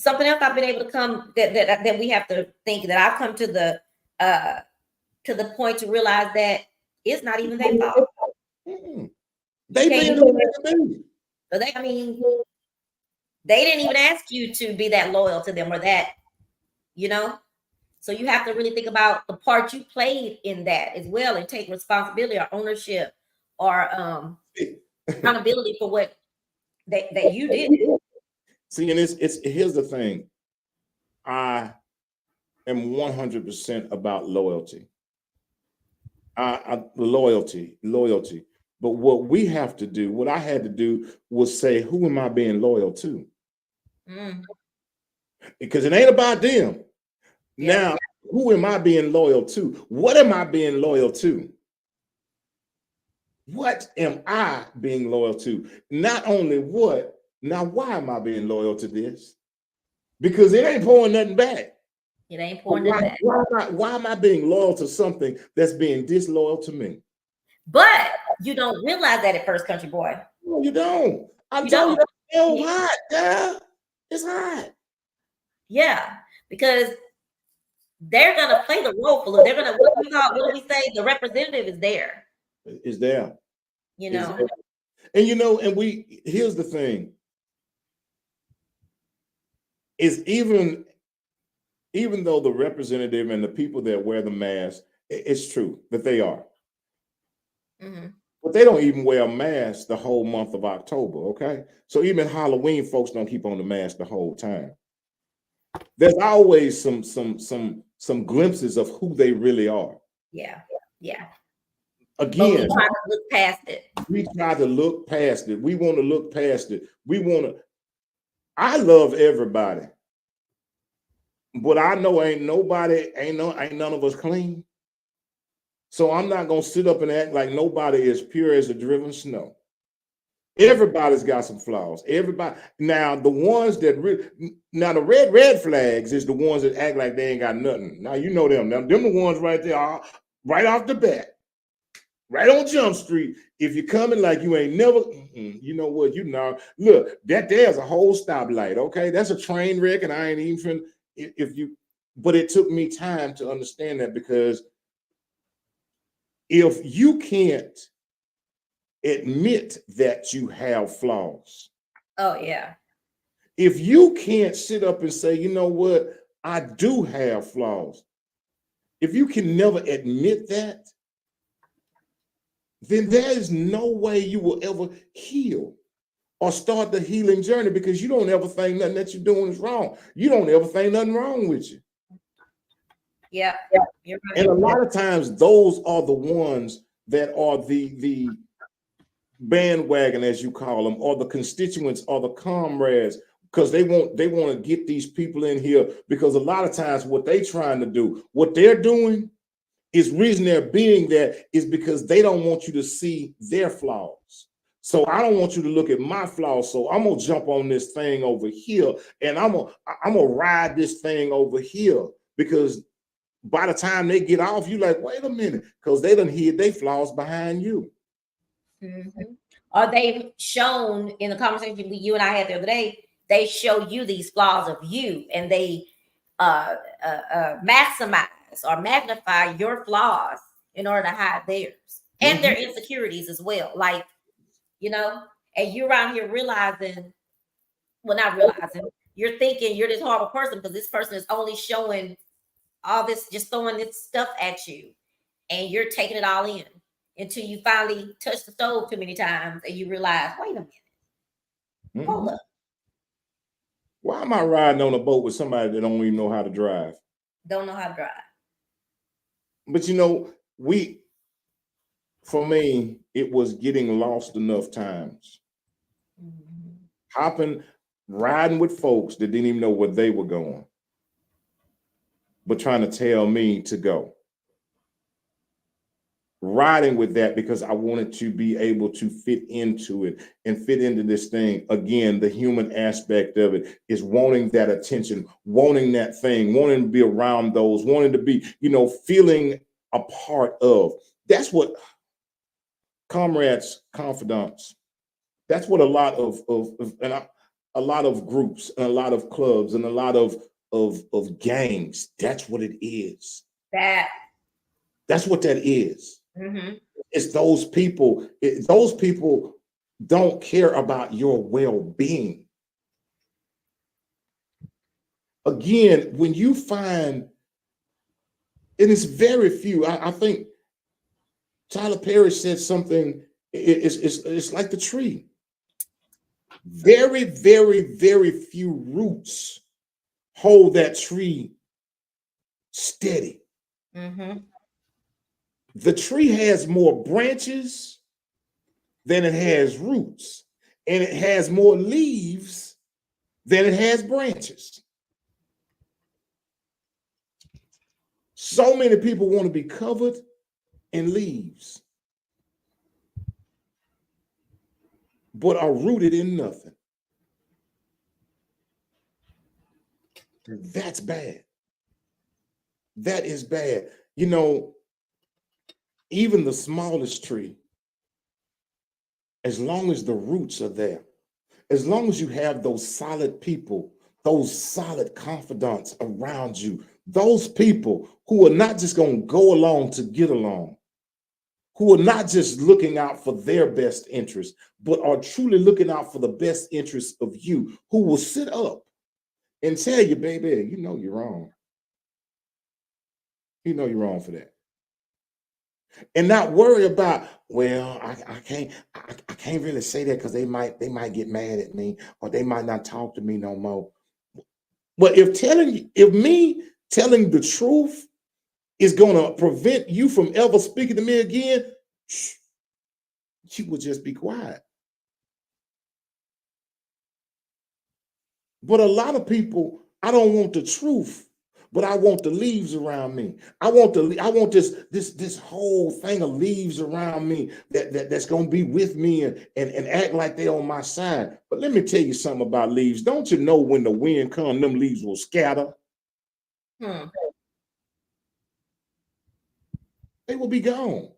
I've been able to come that we have to think, that I've come to the point to realize that it's not even their fault. They didn't do anything. They didn't even ask you to be that loyal to them or that, So you have to really think about the part you played in that as well, and take responsibility or ownership or accountability for what that you did. See, and here's the thing. I am 100% about loyalty. Loyalty. But what we have to do, what I had to do, was say, who am I being loyal to? Because it ain't about them. Now, who am I being loyal to? What am I being loyal to? What am I being loyal to? Not only what, now why am I being loyal to this? Because it ain't pouring nothing back. It ain't pouring nothing back. Why am I being loyal to something that's being disloyal to me? But you don't realize that at first, Country Boy. No, you don't. I'm telling you, it's hot, yeah. It's hot. Yeah, because they're gonna play the role for they're gonna what do we say? The representative is there, Is there. you Is know. there. And and here's the thing. Is even though the representative and the people that wear the mask, it's true that they are. Mm-hmm. But they don't even wear a mask the whole month of October, okay? So even Halloween, folks don't keep on the mask the whole time. There's always some glimpses of who they really are. Yeah. Again, but we try to look past it. We try to look past it. We want to look past it. I love everybody. But I know ain't none of us clean. So I'm not gonna sit up and act like nobody is pure as a driven snow. Everybody's got some flaws. Everybody. Now the ones that the red flags is the ones that act like they ain't got nothing. Now you know them. Now them the ones right there are right off the bat, right on Jump Street. If you're coming like you ain't never, you know what? Look, that there's a whole stoplight. Okay, that's a train wreck, and I ain't even. But it took me time to understand that, because if you can't admit that you have flaws, oh yeah, if you can't sit up and say, you know what, I do have flaws, if you can never admit that, then there is no way you will ever heal or start the healing journey, because you don't ever think nothing that you're doing is wrong. You don't ever think nothing wrong with you. Yeah, you're right. And a lot of times those are the ones that are the bandwagon, as you call them, or the constituents, or the comrades, because they want to get these people in here, because a lot of times what they're trying to do, what they're doing, is reason they're being there is because they don't want you to see their flaws. So I don't want you to look at my flaws. So I'm gonna jump on this thing over here, and I'm gonna ride this thing over here, because by the time they get off, you like, wait a minute, because they done hid their flaws behind you. Mm-hmm. Or they've shown in the conversation you and I had the other day, they show you these flaws of you, and they maximize or magnify your flaws in order to hide theirs and their insecurities as well. Like, and you're around here realizing, well, not realizing, you're thinking you're this horrible person because this person is only showing all this, just throwing this stuff at you, and you're taking it all in until you finally touch the stove too many times and you realize, wait a minute, hold up. Why am I riding on a boat with somebody that don't even know how to drive? Don't know how to drive. But for me, it was getting lost enough times. Riding with folks that didn't even know where they were going, but trying to tell me to go. Riding with that because I wanted to be able to fit into it and fit into this thing. Again, the human aspect of it is wanting that attention, wanting that thing, wanting to be around those, wanting to be, feeling a part of. That's what Comrades, Confidants, that's what a lot of a lot of groups and a lot of clubs and a lot of gangs, that's what it is. That's what that is. It's those people. Those people don't care about your well-being. Again, when you find, and it's very few, I think Tyler Perry said something, it's like the tree. Very, very, very few roots hold that tree steady. The tree has more branches than it has roots, and it has more leaves than it has branches. So many people want to be covered in leaves, but are rooted in nothing. That's bad. That is bad. Even the smallest tree, as long as the roots are there, as long as you have those solid people, those solid confidants around you, those people who are not just going to go along to get along, who are not just looking out for their best interest, but are truly looking out for the best interest of you, who will sit up and tell you, baby, you know you're wrong. You know you're wrong for that. And not worry about, well, I can't really say that because they might get mad at me, or they might not talk to me no more. But if me telling the truth is going to prevent you from ever speaking to me again, you would just be quiet. But a lot of people, I don't want the truth, but I want the leaves around me. I want this whole thing of leaves around me that's gonna be with me and act like they're on my side. But let me tell you something about leaves. Don't you know when the wind comes, them leaves will scatter? They will be gone.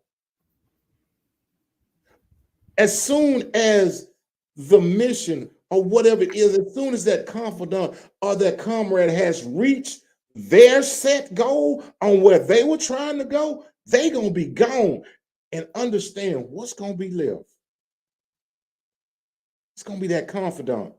As soon as the mission or whatever it is, as soon as that confidant or that comrade has reached their set goal on where they were trying to go, they're going to be gone. And understand what's going to be left. It's going to be that confidant.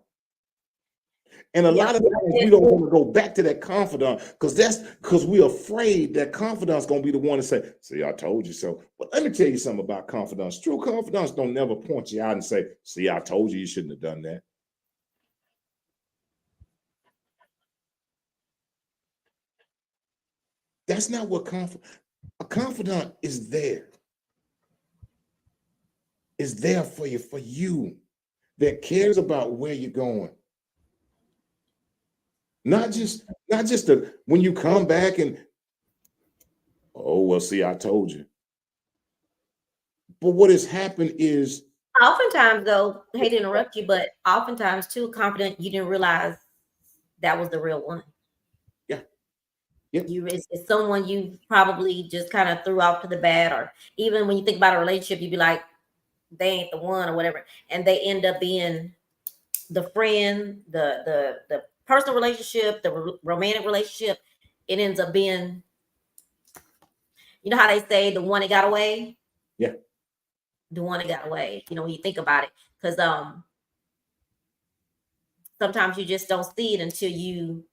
And a lot of times we don't want to go back to that confidant because we're afraid that confidant's going to be the one to say, see, I told you so. But let me tell you something about confidants. True confidants don't never point you out and say, see, I told you shouldn't have done that. That's not what a confidant is there. Is there for you, that cares about where you're going. Not just when you come back and, oh, well, see, I told you. But what has happened is, oftentimes, though, I hate to interrupt you, but oftentimes too, confident, you didn't realize that was the real one. Yeah. Yep. It's someone you probably just kind of threw off to the bad, or even when you think about a relationship, you'd be like, they ain't the one or whatever, and they end up being the friend, the personal relationship, the romantic relationship. It ends up being, you know how they say, the one that got away. Yeah. The one that got away. You know, when you think about it, because sometimes you just don't see it until you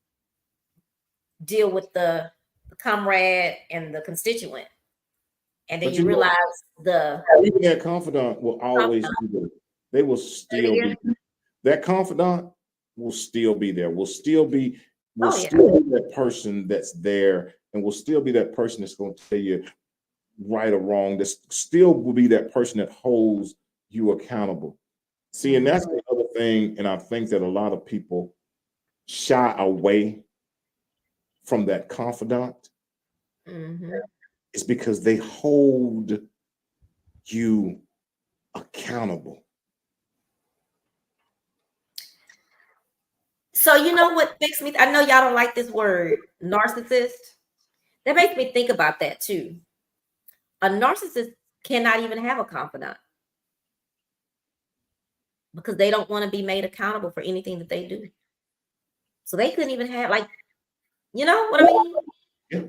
deal with the comrade and the constituent, and then you realize that confidant will always be there. They will still be there. That confidant will still be there. Will still be that person that's there, and will still be that person that's going to tell you right or wrong. That still will be that person that holds you accountable. See, and that's the other thing, and I think that a lot of people shy away from that confidant. It's because they hold you accountable. So you know what makes me, I know y'all don't like this word, narcissist. That makes me think about that too. A narcissist cannot even have a confidant because they don't want to be made accountable for anything that they do. So they couldn't even have, like, you know what I mean? Yeah.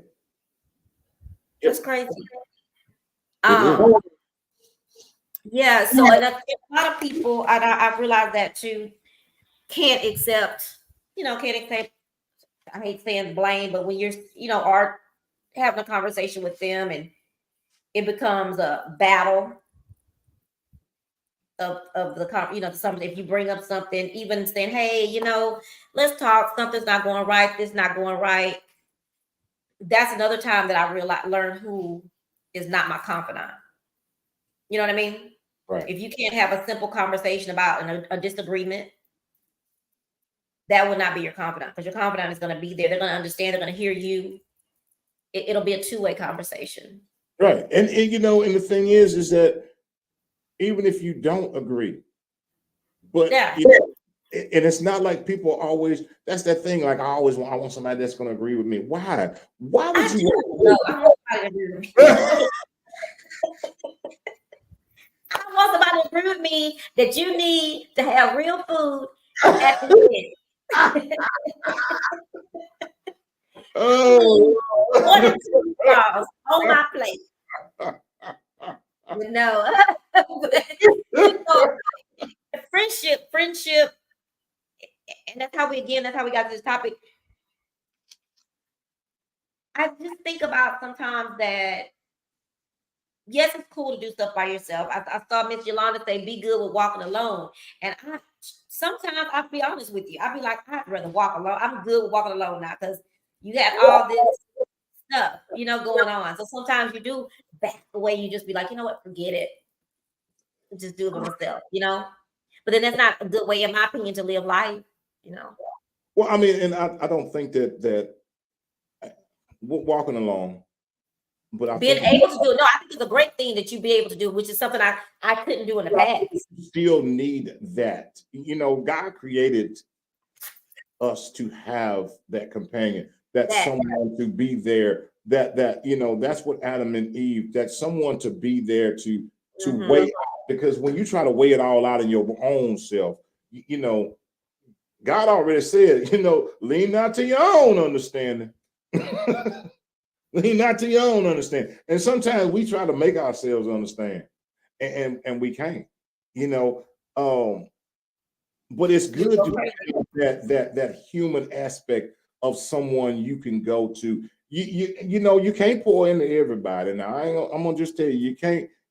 It's crazy. Yeah, so and a lot of people, I've realized that too, can't accept, I hate saying blame, but when you're, are having a conversation with them and it becomes a battle of the something, if you bring up something, even saying, hey, let's talk, something's not going right, this not going right. That's another time that I learned who is not my confidant. You know what I mean? Right. If you can't have a simple conversation about a disagreement, that will not be your confidant, because your confidant is going to be there. They're going to understand. They're going to hear you. It'll be a two-way conversation. Right. And and the thing is that even if you don't agree, but and it's not like people always, that's that thing, like I want somebody that's going to agree with me. Why would you want somebody to agree with me? I want somebody to agree with me that you need to have real food at the end. Oh. 1 or 2 meatballs on my plate. But no, you know, friendship, and that's how we got to this topic. I just think about sometimes that yes, it's cool to do stuff by yourself. I saw Miss Yolanda say, "Be good with walking alone," and sometimes I'll be honest with you. I'll be like, I'd rather walk alone. I'm good with walking alone now because you have all this stuff, going on. So sometimes you do back away. You just be like, you know what, forget it. Just do it by myself. But then that's not a good way, in my opinion, to live life. Well, I mean, and I don't think that walking along, but I Being think able to do it. No, I think it's a great thing that you be able to do, which is something I couldn't do in the past. you still need that. God created us to have that companion, that someone to be there, that that's what Adam and Eve, that someone to be there to weigh out. Because when you try to weigh it all out in your own self, God already said, lean not to your own understanding. Lean not to your own understanding. And sometimes we try to make ourselves understand, and we can't, but it's good to have that human aspect of someone you can go to. You can't pour into everybody. Now I'm gonna just tell you,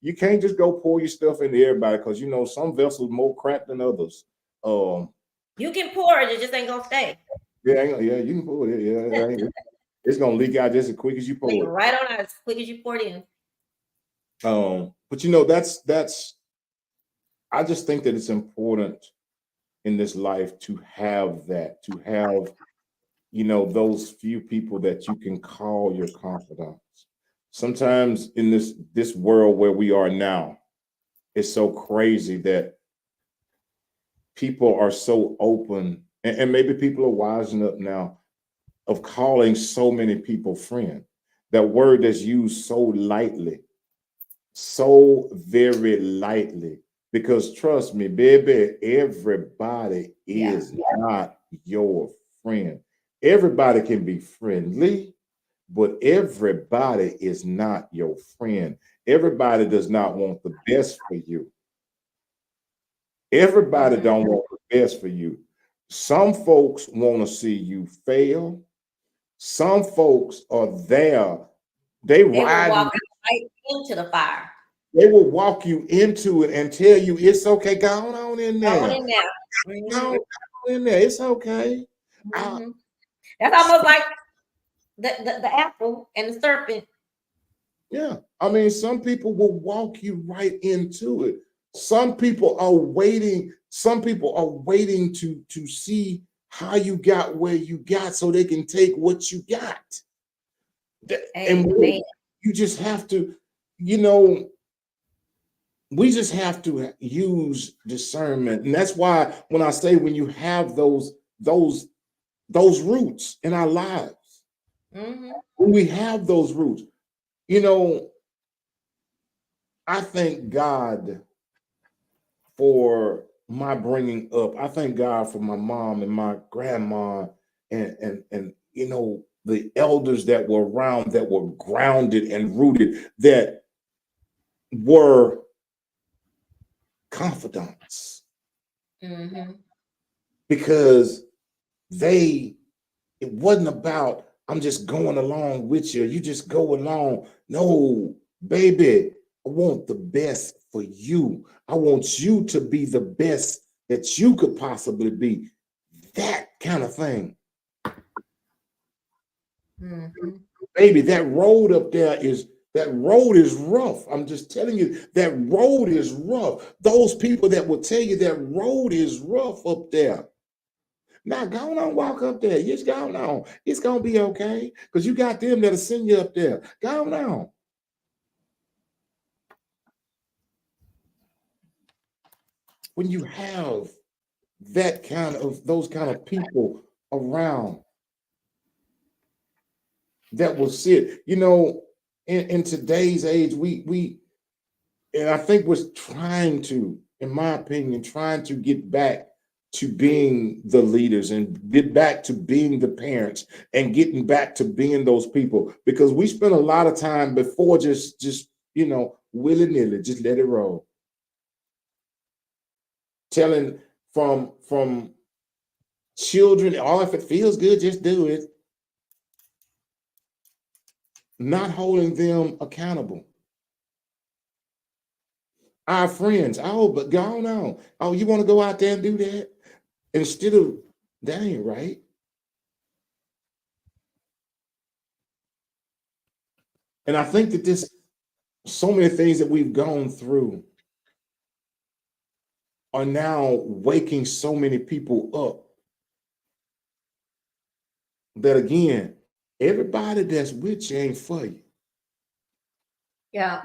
you can't just go pour your stuff into everybody, because some vessels more cracked than others. You can pour it just ain't gonna stay. Yeah, you can pour it. Yeah, it's gonna leak out just as quick as you pour it. Right on out as quick as you pour it in. But that's I just think that it's important in this life to have that, to have those few people that you can call your confidants. Sometimes in this world where we are now, it's so crazy that people are so open, and maybe people are wising up now, of calling so many people friend. That word that's used so lightly, so very lightly, because trust me, baby, everybody is not your friend. Everybody can be friendly, but everybody is not your friend. Everybody does not want the best for you. Everybody don't want the best for you. Some folks want to see you fail. Some folks are there. They will ride walk right into the fire. They will walk you into it and tell you it's okay. Go on in there. Go on in there. Go on in there. It's okay. That's almost like the apple and the serpent. Yeah. I mean, some people will walk you right into it. Some people are waiting. Some people are waiting to see how you got where you got so they can take what you got. And you just have to, we just have to use discernment. And that's why when I say, when you have those roots in our lives, when we have those roots, I thank God for my bringing up. I thank God for my mom and my grandma and the elders that were around, that were grounded and rooted, that were confidants. Because it wasn't about, I'm just going along with you. You just go along. No, baby, I want the best for you. I want you to be the best that you could possibly be. That kind of thing. Baby, that road up there is rough. I'm just telling you, that road is rough. Those people that will tell you that road is rough up there. Now, go on, walk up there. Just go on. It's going to be okay, because you got them that'll send you up there. Go on. When you have those kind of people around that will sit, in today's age, and I think we're trying to, in my opinion, trying to get back to being the leaders and get back to being the parents and getting back to being those people, because we spent a lot of time before just willy-nilly, just let it roll. Telling from children, oh, if it feels good, just do it. Not holding them accountable. Our friends, oh, but go on. Oh, you want to go out there and do that? Instead of, that ain't right. And I think that this, so many things that we've gone through are now waking so many people up that, again, everybody that's with you ain't for you. Yeah.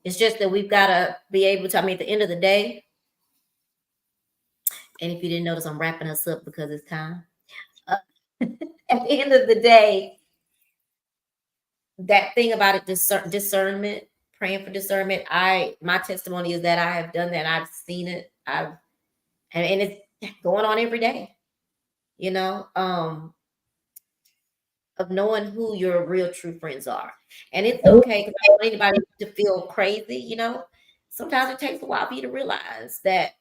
It's just that we've got to be able to, I mean, at the end of the day, and if you didn't notice, I'm wrapping us up because it's time. At the end of the day, that thing about it, discernment, praying for discernment. My testimony is that I have done that. I've seen it. And it's going on every day, of knowing who your real true friends are. And it's okay, because I don't want anybody to feel crazy, Sometimes it takes a while for you to realize that,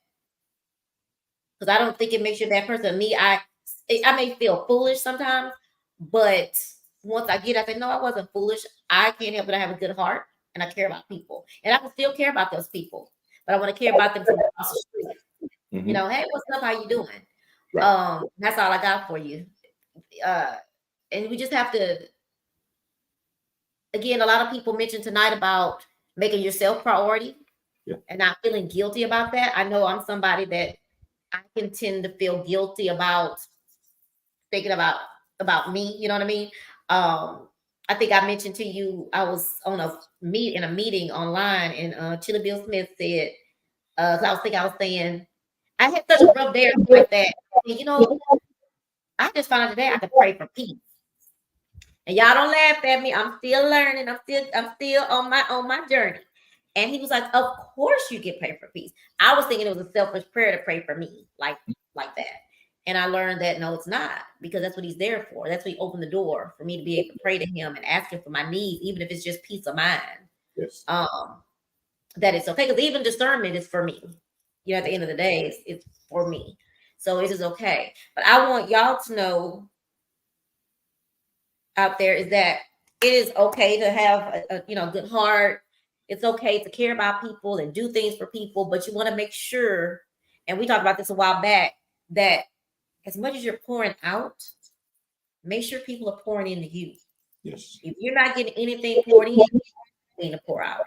because I don't think it makes you that person. Me, I may feel foolish sometimes, but once I say, no, I wasn't foolish. I can't help it. I have a good heart and I care about people. And I will still care about those people, but I want to care about them from across the street. Mhm. Hey, what's up? How you doing? Right. That's all I got for you. And we just have to, again, a lot of people mentioned tonight about making yourself priority. Yeah. And not feeling guilty about that. I know I'm somebody that I can tend to feel guilty about thinking about me. You know what I mean? I think I mentioned to you, I was in a meeting online, and Chili Bill Smith said, because I was saying, I had such a rough day like that. And, I just found out today I could pray for peace. And y'all don't laugh at me. I'm still learning. I'm still on my journey. And he was like, of course you get prayed for peace. I was thinking it was a selfish prayer to pray for me, like that. And I learned that no, it's not, because that's what he's there for. That's what he opened the door for me to be able to pray to him and ask him for my needs, even if it's just peace of mind. Yes. That it's okay, because even discernment is for me. At the end of the day, it's for me. So it is okay. But I want y'all to know out there is that it is okay to have a good heart. It's okay to care about people and do things for people, but you want to make sure, and we talked about this a while back, that as much as you're pouring out, make sure people are pouring into you. Yes. If you're not getting anything poured in, you need to pour out.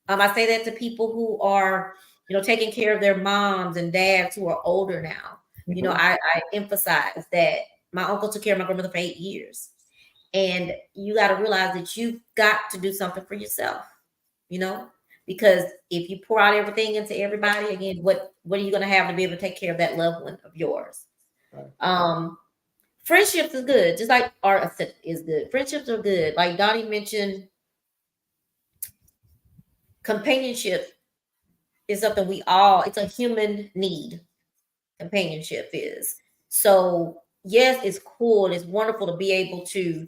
I say that to people who are, taking care of their moms and dads who are older now. Mm-hmm. I emphasize that my uncle took care of my grandmother for 8 years. And you got to realize that you've got to do something for yourself, because if you pour out everything into everybody, again, what are you going to have to be able to take care of that loved one of yours? Right. Friendships is good, just like art is good. Friendships are good. Like Donnie mentioned, companionship is something it's a human need. Companionship is. So yes, it's cool and it's wonderful to be able to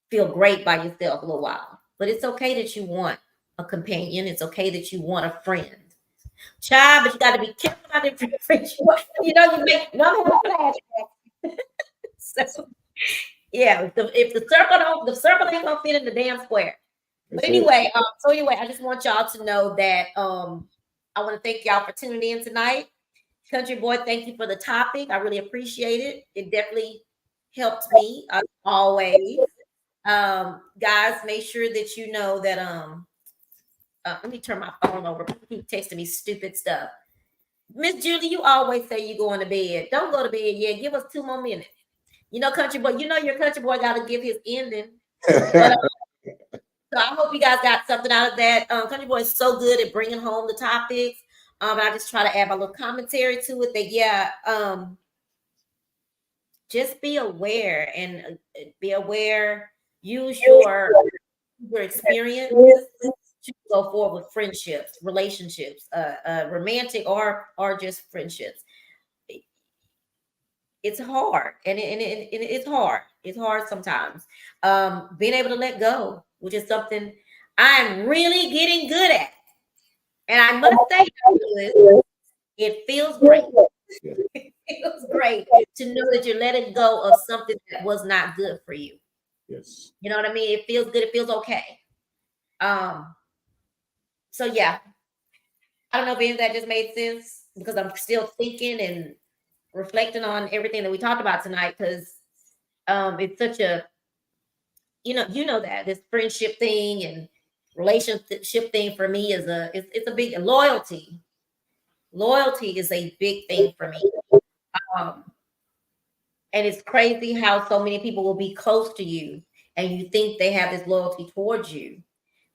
feel great by yourself a little while. But it's okay that you want a companion. It's okay that you want a friend. Child, but you got to be careful about the friends. You make so, yeah, if the circle ain't gonna fit in the damn square. But anyway, I just want y'all to know that I want to thank y'all for tuning in tonight. Country Boy, thank you for the topic. I really appreciate it. It definitely helped me always. Guys, make sure that you know that let me turn my phone over. People keep texting me stupid stuff. Miss Julie, you always say you going to bed. Don't go to bed yet. Give us 2 more minutes. Country boy, your country boy got to give his ending. But, so I hope you guys got something out of that. Country boy is so good at bringing home the topics. And I just try to add my little commentary to it. That just be aware and be aware. Use your experience to go forward with friendships, relationships, romantic or just friendships. it's hard, and it's hard. It's hard sometimes. Being able to let go, which is something I'm really getting good at, and I must say, it feels great. Yeah. It feels great to know that you're letting go of something that was not good for you. Yes. You know what I mean? It feels good. It feels okay. Um. So yeah, I don't know if any of that just made sense because I'm still thinking and reflecting on everything that we talked about tonight because it's such a you know that this friendship thing and relationship thing for me is it's a big loyalty. Loyalty is a big thing for me. Um, and it's crazy how so many people will be close to you and you think they have this loyalty towards you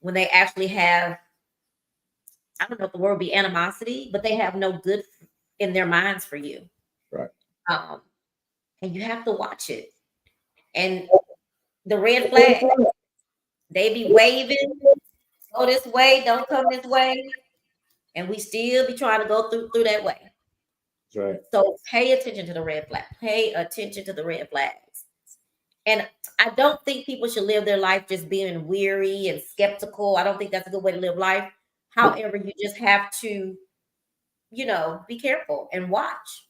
when they actually have, I don't know if the word would be animosity, but they have no good in their minds for you. Right. Um, and you have to watch it. And the red flag, they be waving, go this way, don't come this way, and we still be trying to go through that way. That's right. So pay attention to the red flag. Pay attention to the red flags. And I don't think people should live their life just being weary and skeptical. I don't think that's a good way to live life. However, you just have to, be careful and watch.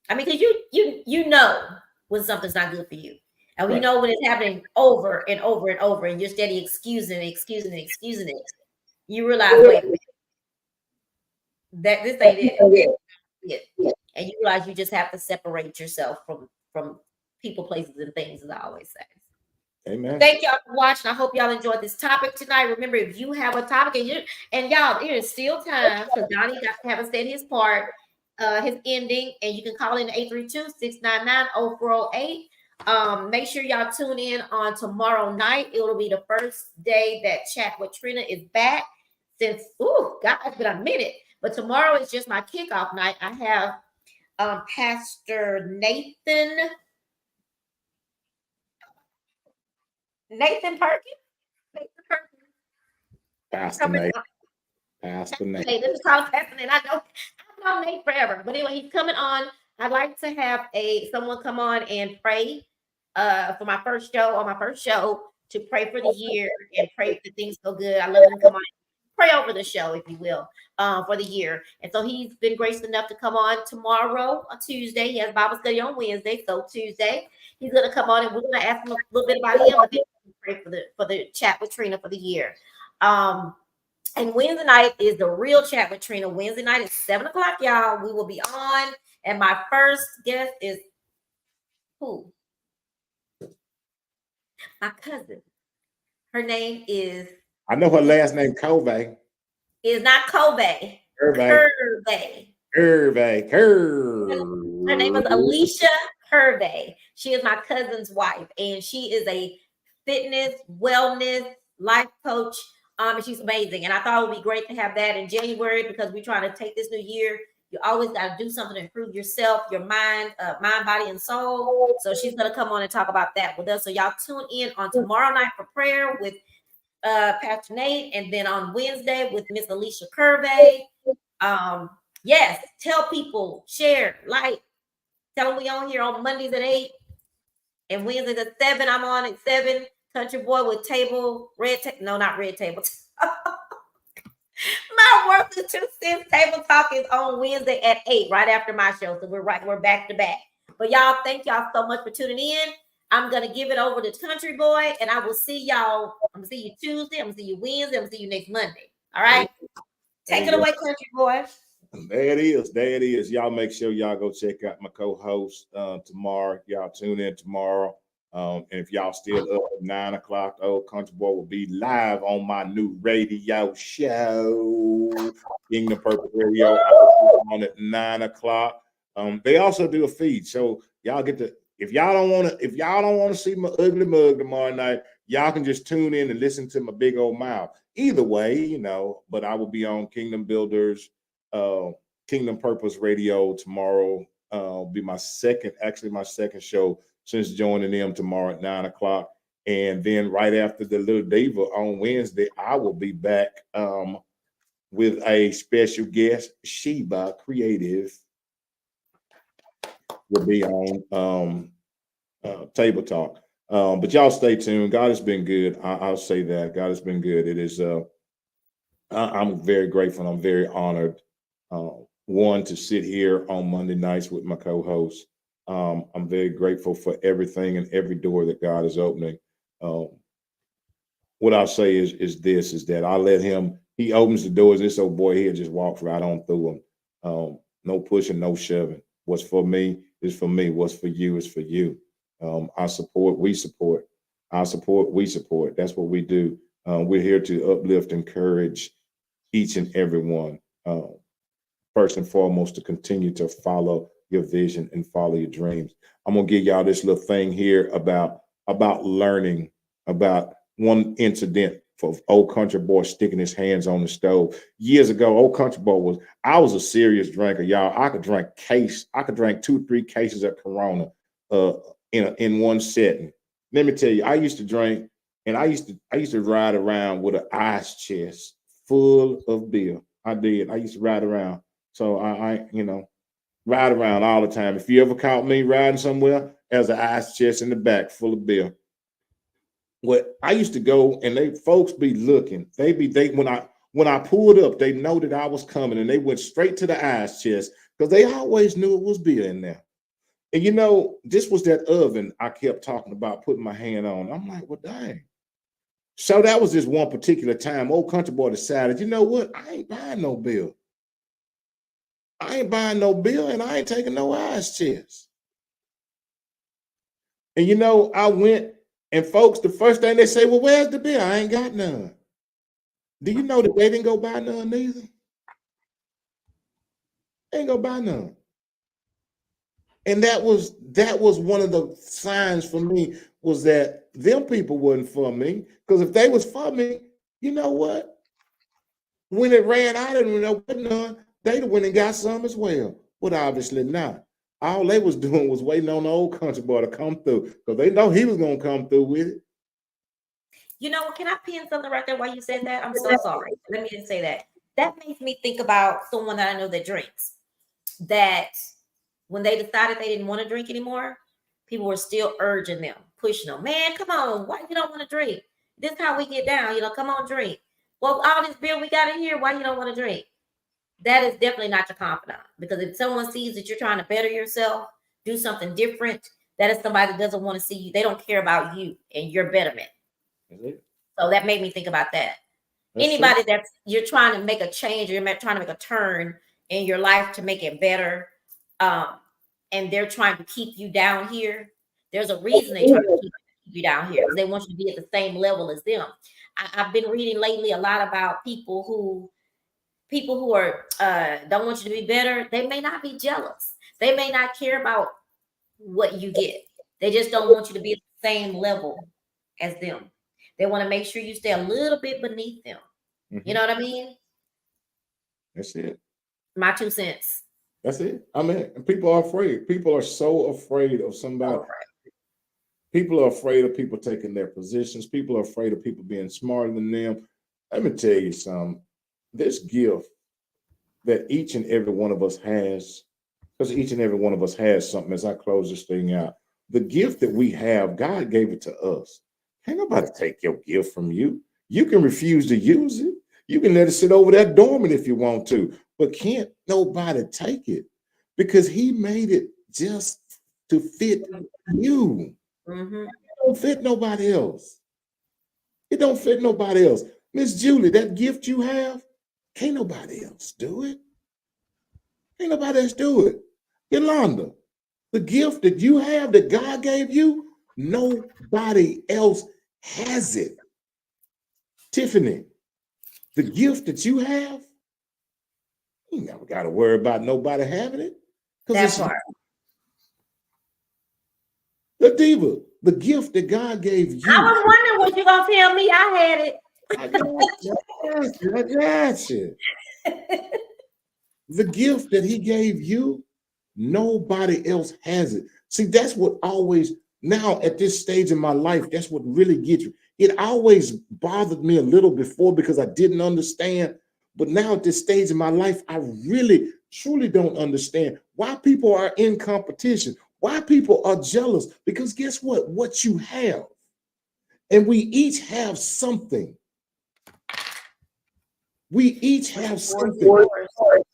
I mean, because you know when something's not good for you. And we Right. know when it's happening over and over and over, and you're steady excusing it. You realize, wait a minute, that this ain't it. And you realize you just have to separate yourself from people, places, and things, as I always say. Amen. Thank y'all for watching. I hope y'all enjoyed this topic tonight. Remember, if you have a topic and y'all, it is still time because Donnie haven't said his part, his ending, and you can call in 832-699-0408. Make sure y'all tune in on tomorrow night. It will be the first day that Chat with Trina is back since God, it's been a minute. But tomorrow is just my kickoff night. I have Pastor Nathan Perkins. Pastor Nate. Pastor Nate. This is called Pastor Nate. I've known Nate forever, but anyway, he's coming on. I'd like to have someone come on and pray for my first show to pray for the year and pray that things go good. I love him to come on and pray over the show, if you will, for the year. And so he's been gracious enough to come on tomorrow, on Tuesday. He has Bible study on Wednesday, so Tuesday he's going to come on and we're going to ask him a little bit about him, and then pray for the Chat with Trina for the year. And Wednesday night is the real Chat with Trina. Wednesday night is 7:00, y'all. We will be on. And my first guest is who? My cousin. Her name is. I know her last name, Covey. Is not Kobe. Curvey. Her name is Alicia Curvey. She is my cousin's wife, and she is a fitness, wellness, life coach. And she's amazing. And I thought it would be great to have that in January because we're trying to take this new year. You always got to do something to improve yourself, your mind, body, and soul. So she's going to come on and talk about that with us. So y'all tune in on tomorrow night for prayer with Pastor Nate, and then on Wednesday with Miss Alicia Curvey. Yes, tell people, share, like, tell them we on here on Mondays at 8 and Wednesdays at 7. I'm on at 7. Country Boy with not red table. My worthless 2 cents table talk is on Wednesday at 8, right after my show. So we're back to back. But y'all, thank y'all so much for tuning in. I'm gonna give it over to Country Boy, and I will see y'all. I'm gonna see you Tuesday. I'm gonna see you Wednesday. I'm gonna see you next Monday. All right. Take it away, Country Boy. There it is. Y'all make sure y'all go check out my co-host tomorrow. Y'all tune in tomorrow. And if y'all still up at 9 o'clock, the old Country Boy will be live on my new radio show, Kingdom Purpose Radio, on at 9 o'clock. They also do a feed, so y'all get to. If y'all don't want to see my ugly mug tomorrow night, y'all can just tune in and listen to my big old mouth. Either way, but I will be on Kingdom Builders, Kingdom Purpose Radio tomorrow. Be my second show since joining them tomorrow at 9 o'clock. And then right after the Little Diva on Wednesday, I will be back with a special guest, Sheba Creative. will be on Table Talk. But y'all stay tuned. God has been good. I'll say that God has been good. It is. I'm very grateful. I'm very honored. One, to sit here on Monday nights with my co-host. I'm very grateful for everything and every door that God is opening. What I'll say is that I let him. He opens the doors. This old boy here just walks right on through them. No pushing, no shoving. What's for me is for me. What's for you is for you. I support. We support. I support. We support. That's what we do. We're here to uplift, encourage each and every one. First and foremost, to continue to follow your vision and follow your dreams. I'm gonna give y'all this little thing here about learning about one incident for old country boy sticking his hands on the stove years ago. Old country boy I was a serious drinker, y'all. I could drink 2-3 cases of Corona in one setting. Let me tell you, I used to drink, and I used to ride around with an ice chest full of beer. I did. I used to ride around. So I ride around all the time. If you ever caught me riding somewhere, there's an ice chest in the back full of beer. Well, I used to go, and folks be looking. When I pulled up, they know that I was coming, and they went straight to the ice chest because they always knew it was beer in there. And this was that oven I kept talking about putting my hand on. I'm like, well, dang. So that was this one particular time. Old country boy decided, you know what? I ain't buying no beer. I ain't buying no beer, and I ain't taking no ice chest. And I went, and folks, the first thing they say, well, where's the beer? I ain't got none. Do you know that they didn't go buy none neither? They ain't go buy none. And that was one of the signs for me, was that them people wasn't for me. Because if they was for me, you know what? When it ran out and there wasn't none, they'd have went and got some as well. But obviously not. All they was doing was waiting on the old country boy to come through, because they know he was going to come through with it. Can I pin something right there while you said that? I'm so sorry. Let me just say that. That makes me think about someone that I know that drinks. That when they decided they didn't want to drink anymore, people were still urging them, pushing them. Man, come on. Why you don't want to drink? This is how we get down. Come on, drink. Well, all this beer we got in here, why you don't want to drink? That is definitely not your confidant. Because if someone sees that you're trying to better yourself, do something different, that is somebody that doesn't want to see you. They don't care about you and your betterment. So that made me think about that. Anybody that's you're trying to make a change, or you're trying to make a turn in your life to make it better, and they're trying to keep you down here, there's a reason they try to keep you down here, because they want you to be at the same level as them. I've been reading lately a lot about people who are don't want you to be better. They may not be jealous. They may not care about what you get. They just don't want you to be at the same level as them. They want to make sure you stay a little bit beneath them. Mm-hmm. You know what I mean? That's it. My 2 cents. That's it. I mean, people are afraid. People are so afraid of somebody. People are afraid of people taking their positions. People are afraid of people being smarter than them. Let me tell you something. This gift that each and every one of us has, because each and every one of us has something, as I close this thing out, the gift that we have, God gave it to us. Can't nobody take your gift from you. You can refuse to use it. You can let it sit over there dormant if you want to, but can't nobody take it, because he made it just to fit you. Mm-hmm. It don't fit nobody else. It don't fit nobody else. Miss Julie, that gift you have, can't nobody else do it. Can't nobody else do it. Yolanda, the gift that you have that God gave you, nobody else has it. Tiffany, the gift that you have, you never got to worry about nobody having it. That part. The diva, the gift that God gave you. I was wondering what you gonna tell me. I had it. I got you. The gift that he gave you, nobody else has it. See, that's what always, now at this stage in my life, that's what really gets you. It always bothered me a little before because I didn't understand. But now at this stage in my life, I really, truly don't understand why people are in competition, why people are jealous. Because guess what? What you have, and we each have something. We each have something.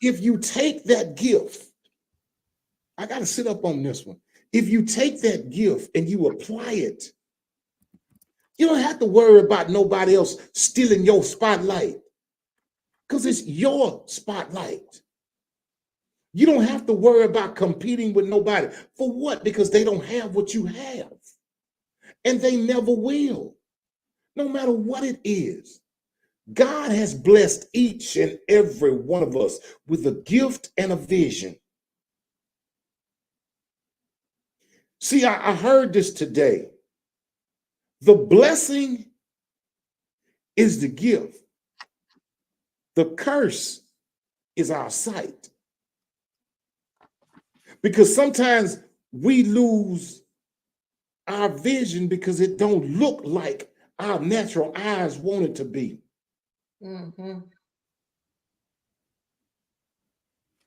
If you take that gift, I got to sit up on this one. If you take that gift and you apply it, you don't have to worry about nobody else stealing your spotlight, because it's your spotlight. You don't have to worry about competing with nobody. For what? Because they don't have what you have. And they never will, no matter what it is. God has blessed each and every one of us with a gift and a vision. See, I heard this today. The blessing is the gift. The curse is our sight. Because sometimes we lose our vision because it don't look like our natural eyes want it to be. Mm-hmm.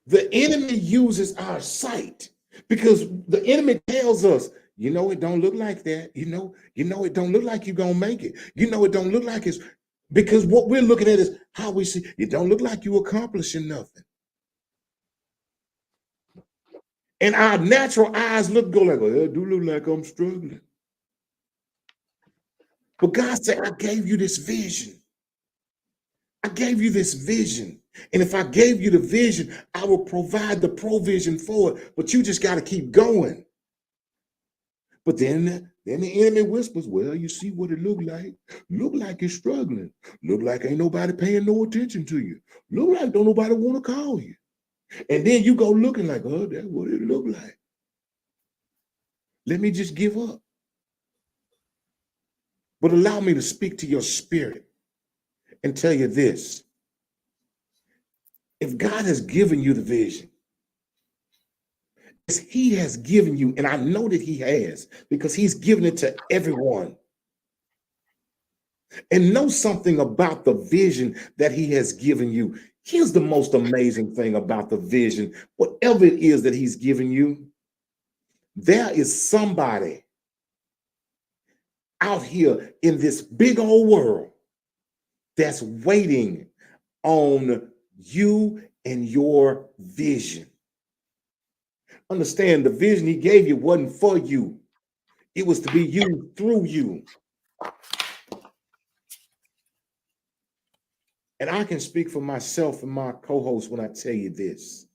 The enemy uses our sight because the enemy tells us, you know, it don't look like that. You know, it don't look like you're going to make it. You know, it don't look like it's, because what we're looking at is how we see, it don't look like you accomplishing nothing. And our natural eyes go like, oh, it do look like I'm struggling. But God said, I gave you this vision. I gave you this vision. And if I gave you the vision, I will provide the provision for it. But you just got to keep going. But then the enemy whispers, well, you see what it look like. Look like you're struggling. Look like ain't nobody paying no attention to you. Look like don't nobody want to call you. And then you go looking like, oh, that's what it look like. Let me just give up. But allow me to speak to your spirit and tell you this. If God has given you the vision, he has given you, and I know that he has, because he's given it to everyone. And know something about the vision that he has given you. Here's the most amazing thing about the vision. Whatever it is that he's given you, there is somebody out here in this big old world that's waiting on you and your vision. Understand, the vision he gave you wasn't for you. It was to be used through you. And I can speak for myself and my co-host when I tell you this,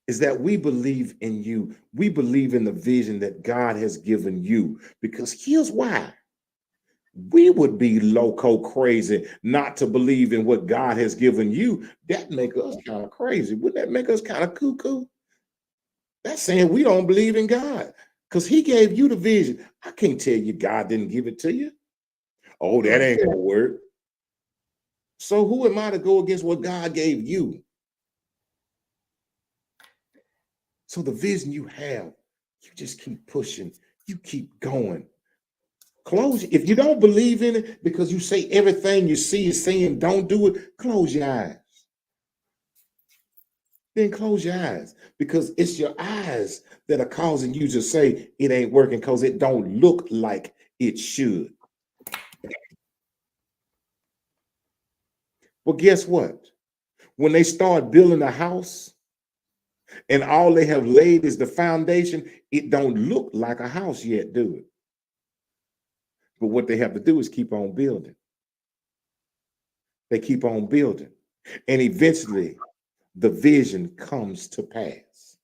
is that we believe in you. We believe in the vision that God has given you, because here's why. We would be loco crazy not to believe in what God has given you. That make us kind of crazy. Wouldn't that make us kind of cuckoo? That's saying we don't believe in God, because he gave you the vision. I can't tell you God didn't give it to you. Oh, that ain't gonna work. So who am I to go against what God gave you? So the vision you have, you just keep pushing. You keep going. Close. If you don't believe in it because you say everything you see is saying don't do it, close your eyes. Then close your eyes, because it's your eyes that are causing you to say it ain't working because it don't look like it should. Well, guess what? When they start building a house and all they have laid is the foundation, it don't look like a house yet, do it? But what they have to do is keep on building. They keep on building. And eventually, the vision comes to pass.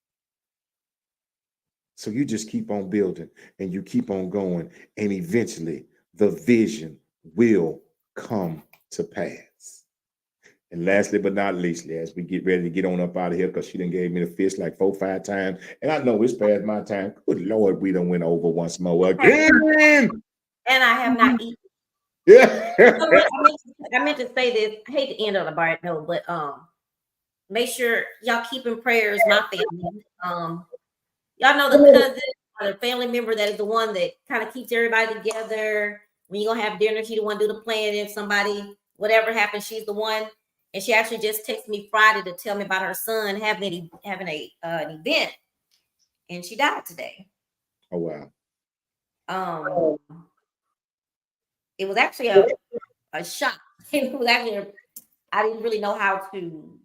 So you just keep on building and you keep on going. And eventually, the vision will come to pass. And lastly, but not leastly, as we get ready to get on up out of here, because she done gave me the fist like 4-5 times. And I know it's past my time. Good Lord, we done went over once more again. And I have not eaten. Yeah. I meant to say this. I hate to end on a bad note, but make sure y'all keep in prayers my family. Y'all know the cousin or the family member that is the one that kind of keeps everybody together. When you're gonna have dinner, she the one do the planning. If somebody, whatever happens, she's the one. And she actually just texted me Friday to tell me about her son having an event, and she died today. Oh wow. It was actually a shock. It was actually I didn't really know how to.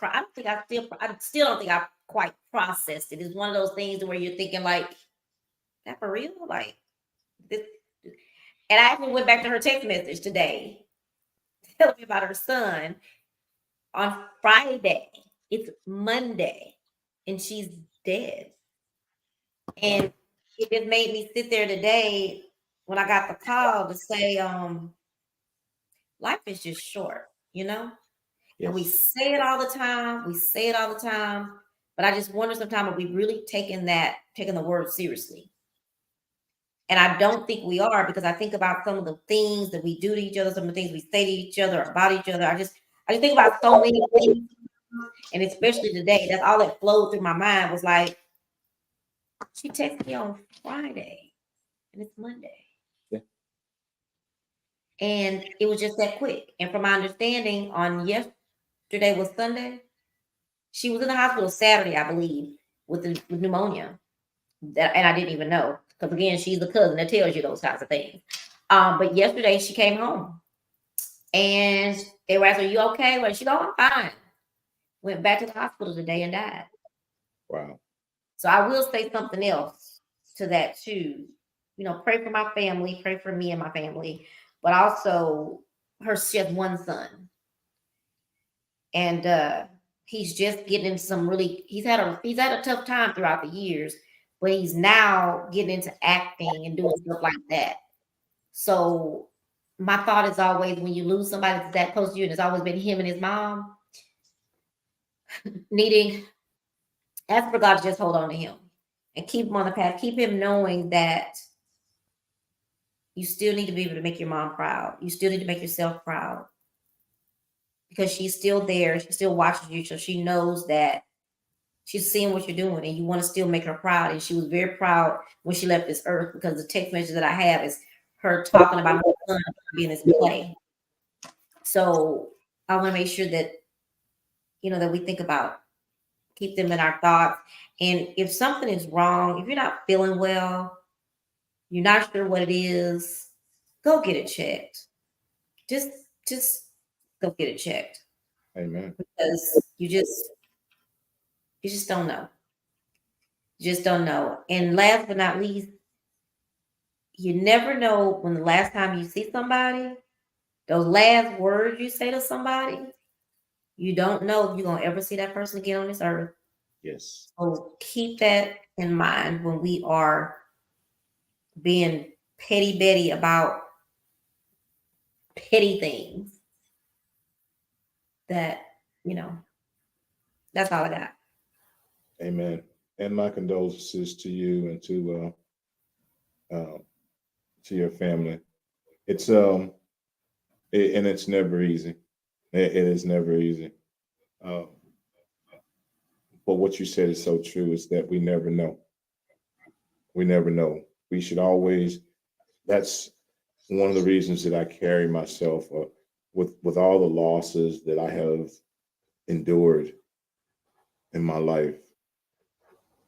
I still don't think I quite processed it. It's one of those things where you're thinking like, that for real? Like this. And I actually went back to her text message today, telling me about her son on Friday. It's Monday, and she's dead. And it just made me sit there today when I got the call to say, life is just short, you know? Yes. And we say it all the time. We say it all the time. But I just wonder sometimes are we really taking the word seriously? And I don't think we are, because I think about some of the things that we do to each other, some of the things we say to each other about each other. I just think about so many things. And especially today, that's all that flowed through my mind was like, she texted me on Friday and it's Monday. Yeah. And it was just that quick. And from my understanding, on yesterday was Sunday. She was in the hospital Saturday, I believe, with pneumonia. And I didn't even know. Because again, she's the cousin that tells you those kinds of things. But yesterday she came home. And they were asking, "Are you okay?" Well, she go, "I'm fine." Went back to the hospital today and died. Wow. So I will say something else to that too. You know, pray for my family, pray for me and my family, but also she has one son. And he's just getting into some really he's had a tough time throughout the years, but he's now getting into acting and doing stuff like that. So my thought is always, when you lose somebody that's that close to you, and it's always been him and his mom, needing ask for God to just hold on to him and keep him on the path, keep him knowing that you still need to be able to make your mom proud. You still need to make yourself proud, because she's still there. She still watches you. So she knows that she's seeing what you're doing, and you want to still make her proud. And she was very proud when she left this earth, because the text message that I have is her talking about her son being this play. So I want to make sure that, that we think about, keep them in our thoughts. And if something is wrong, if you're not feeling well, you're not sure what it is, go get it checked. Just go get it checked. Amen. Because you just don't know. You just don't know. And last but not least, you never know when the last time you see somebody, those last words you say to somebody, you don't know if you're going to ever see that person again on this earth. Yes. So keep that in mind when we are being petty Betty about petty things. That, that's all I got. Amen. And my condolences to you and to your family. It's and it's never easy. It is never easy. Uh, but what you said is so true, is that we never know. We never know. We should always. That's one of the reasons that I carry myself with all the losses that I have endured in my life.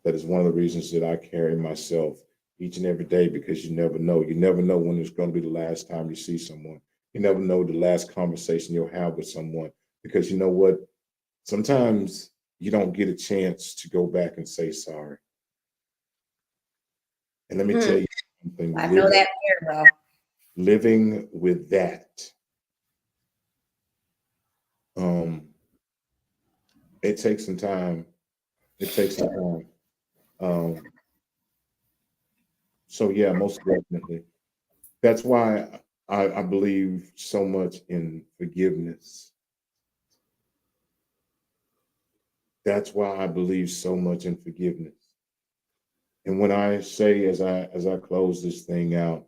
That is one of the reasons that I carry myself each and every day, because you never know. You never know when it's going to be the last time you see someone. You never know the last conversation you'll have with someone, because you know what? Sometimes you don't get a chance to go back and say sorry. And let me tell you something. I know that very well. Living with that, it takes some time. It takes some time. So yeah, most definitely. That's why I believe so much in forgiveness. That's why I believe so much in forgiveness. And when I say, as I close this thing out,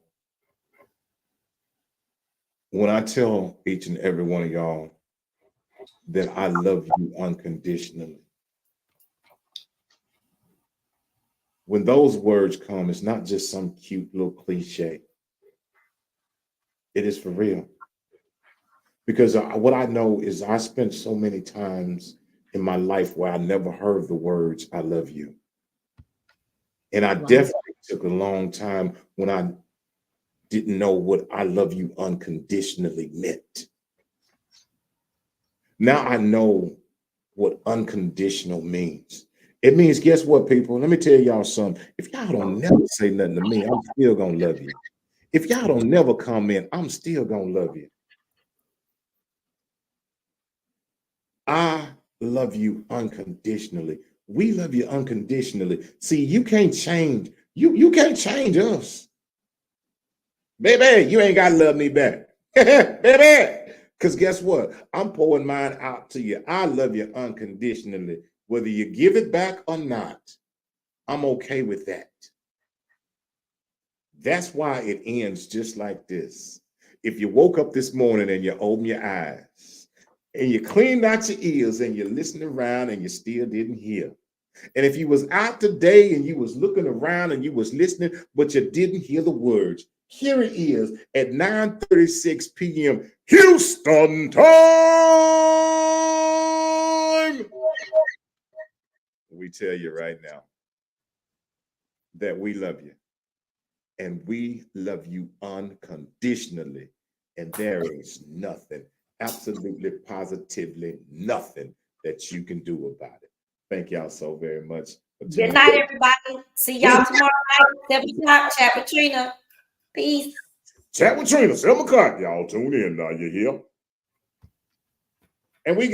when I tell each and every one of y'all that I love you unconditionally, when those words come, it's not just some cute little cliche. It is for real. Because what I know is I spent so many times in my life where I never heard the words "I love you," and I Wow. definitely took a long time when I didn't know what "I love you" unconditionally meant. Now I know what unconditional means. It means, guess what, people? Let me tell y'all something. If y'all don't never say nothing to me, I'm still gonna love you. If y'all don't never comment, I'm still gonna love you. I love you unconditionally. We love you unconditionally. See, you can't change. You can't change us. Baby, you ain't gotta love me back. Baby. Because guess what? I'm pouring mine out to you. I love you unconditionally. Whether you give it back or not, I'm okay with that. That's why it ends just like this. If you woke up this morning and you open your eyes and you cleaned out your ears and you're listening around and you still didn't hear. And if you was out today and you was looking around and you was listening, but you didn't hear the words, here it is at 9:36 p.m. Houston time. We tell you right now that we love you. And we love you unconditionally. And there is nothing, absolutely positively nothing that you can do about it. Thank y'all so very much. Good night, everybody. See y'all tomorrow night, 7 o'clock. Chat with Trina. Peace. Chat with Trina, 7 o'clock. Y'all tune in now, you hear? And we got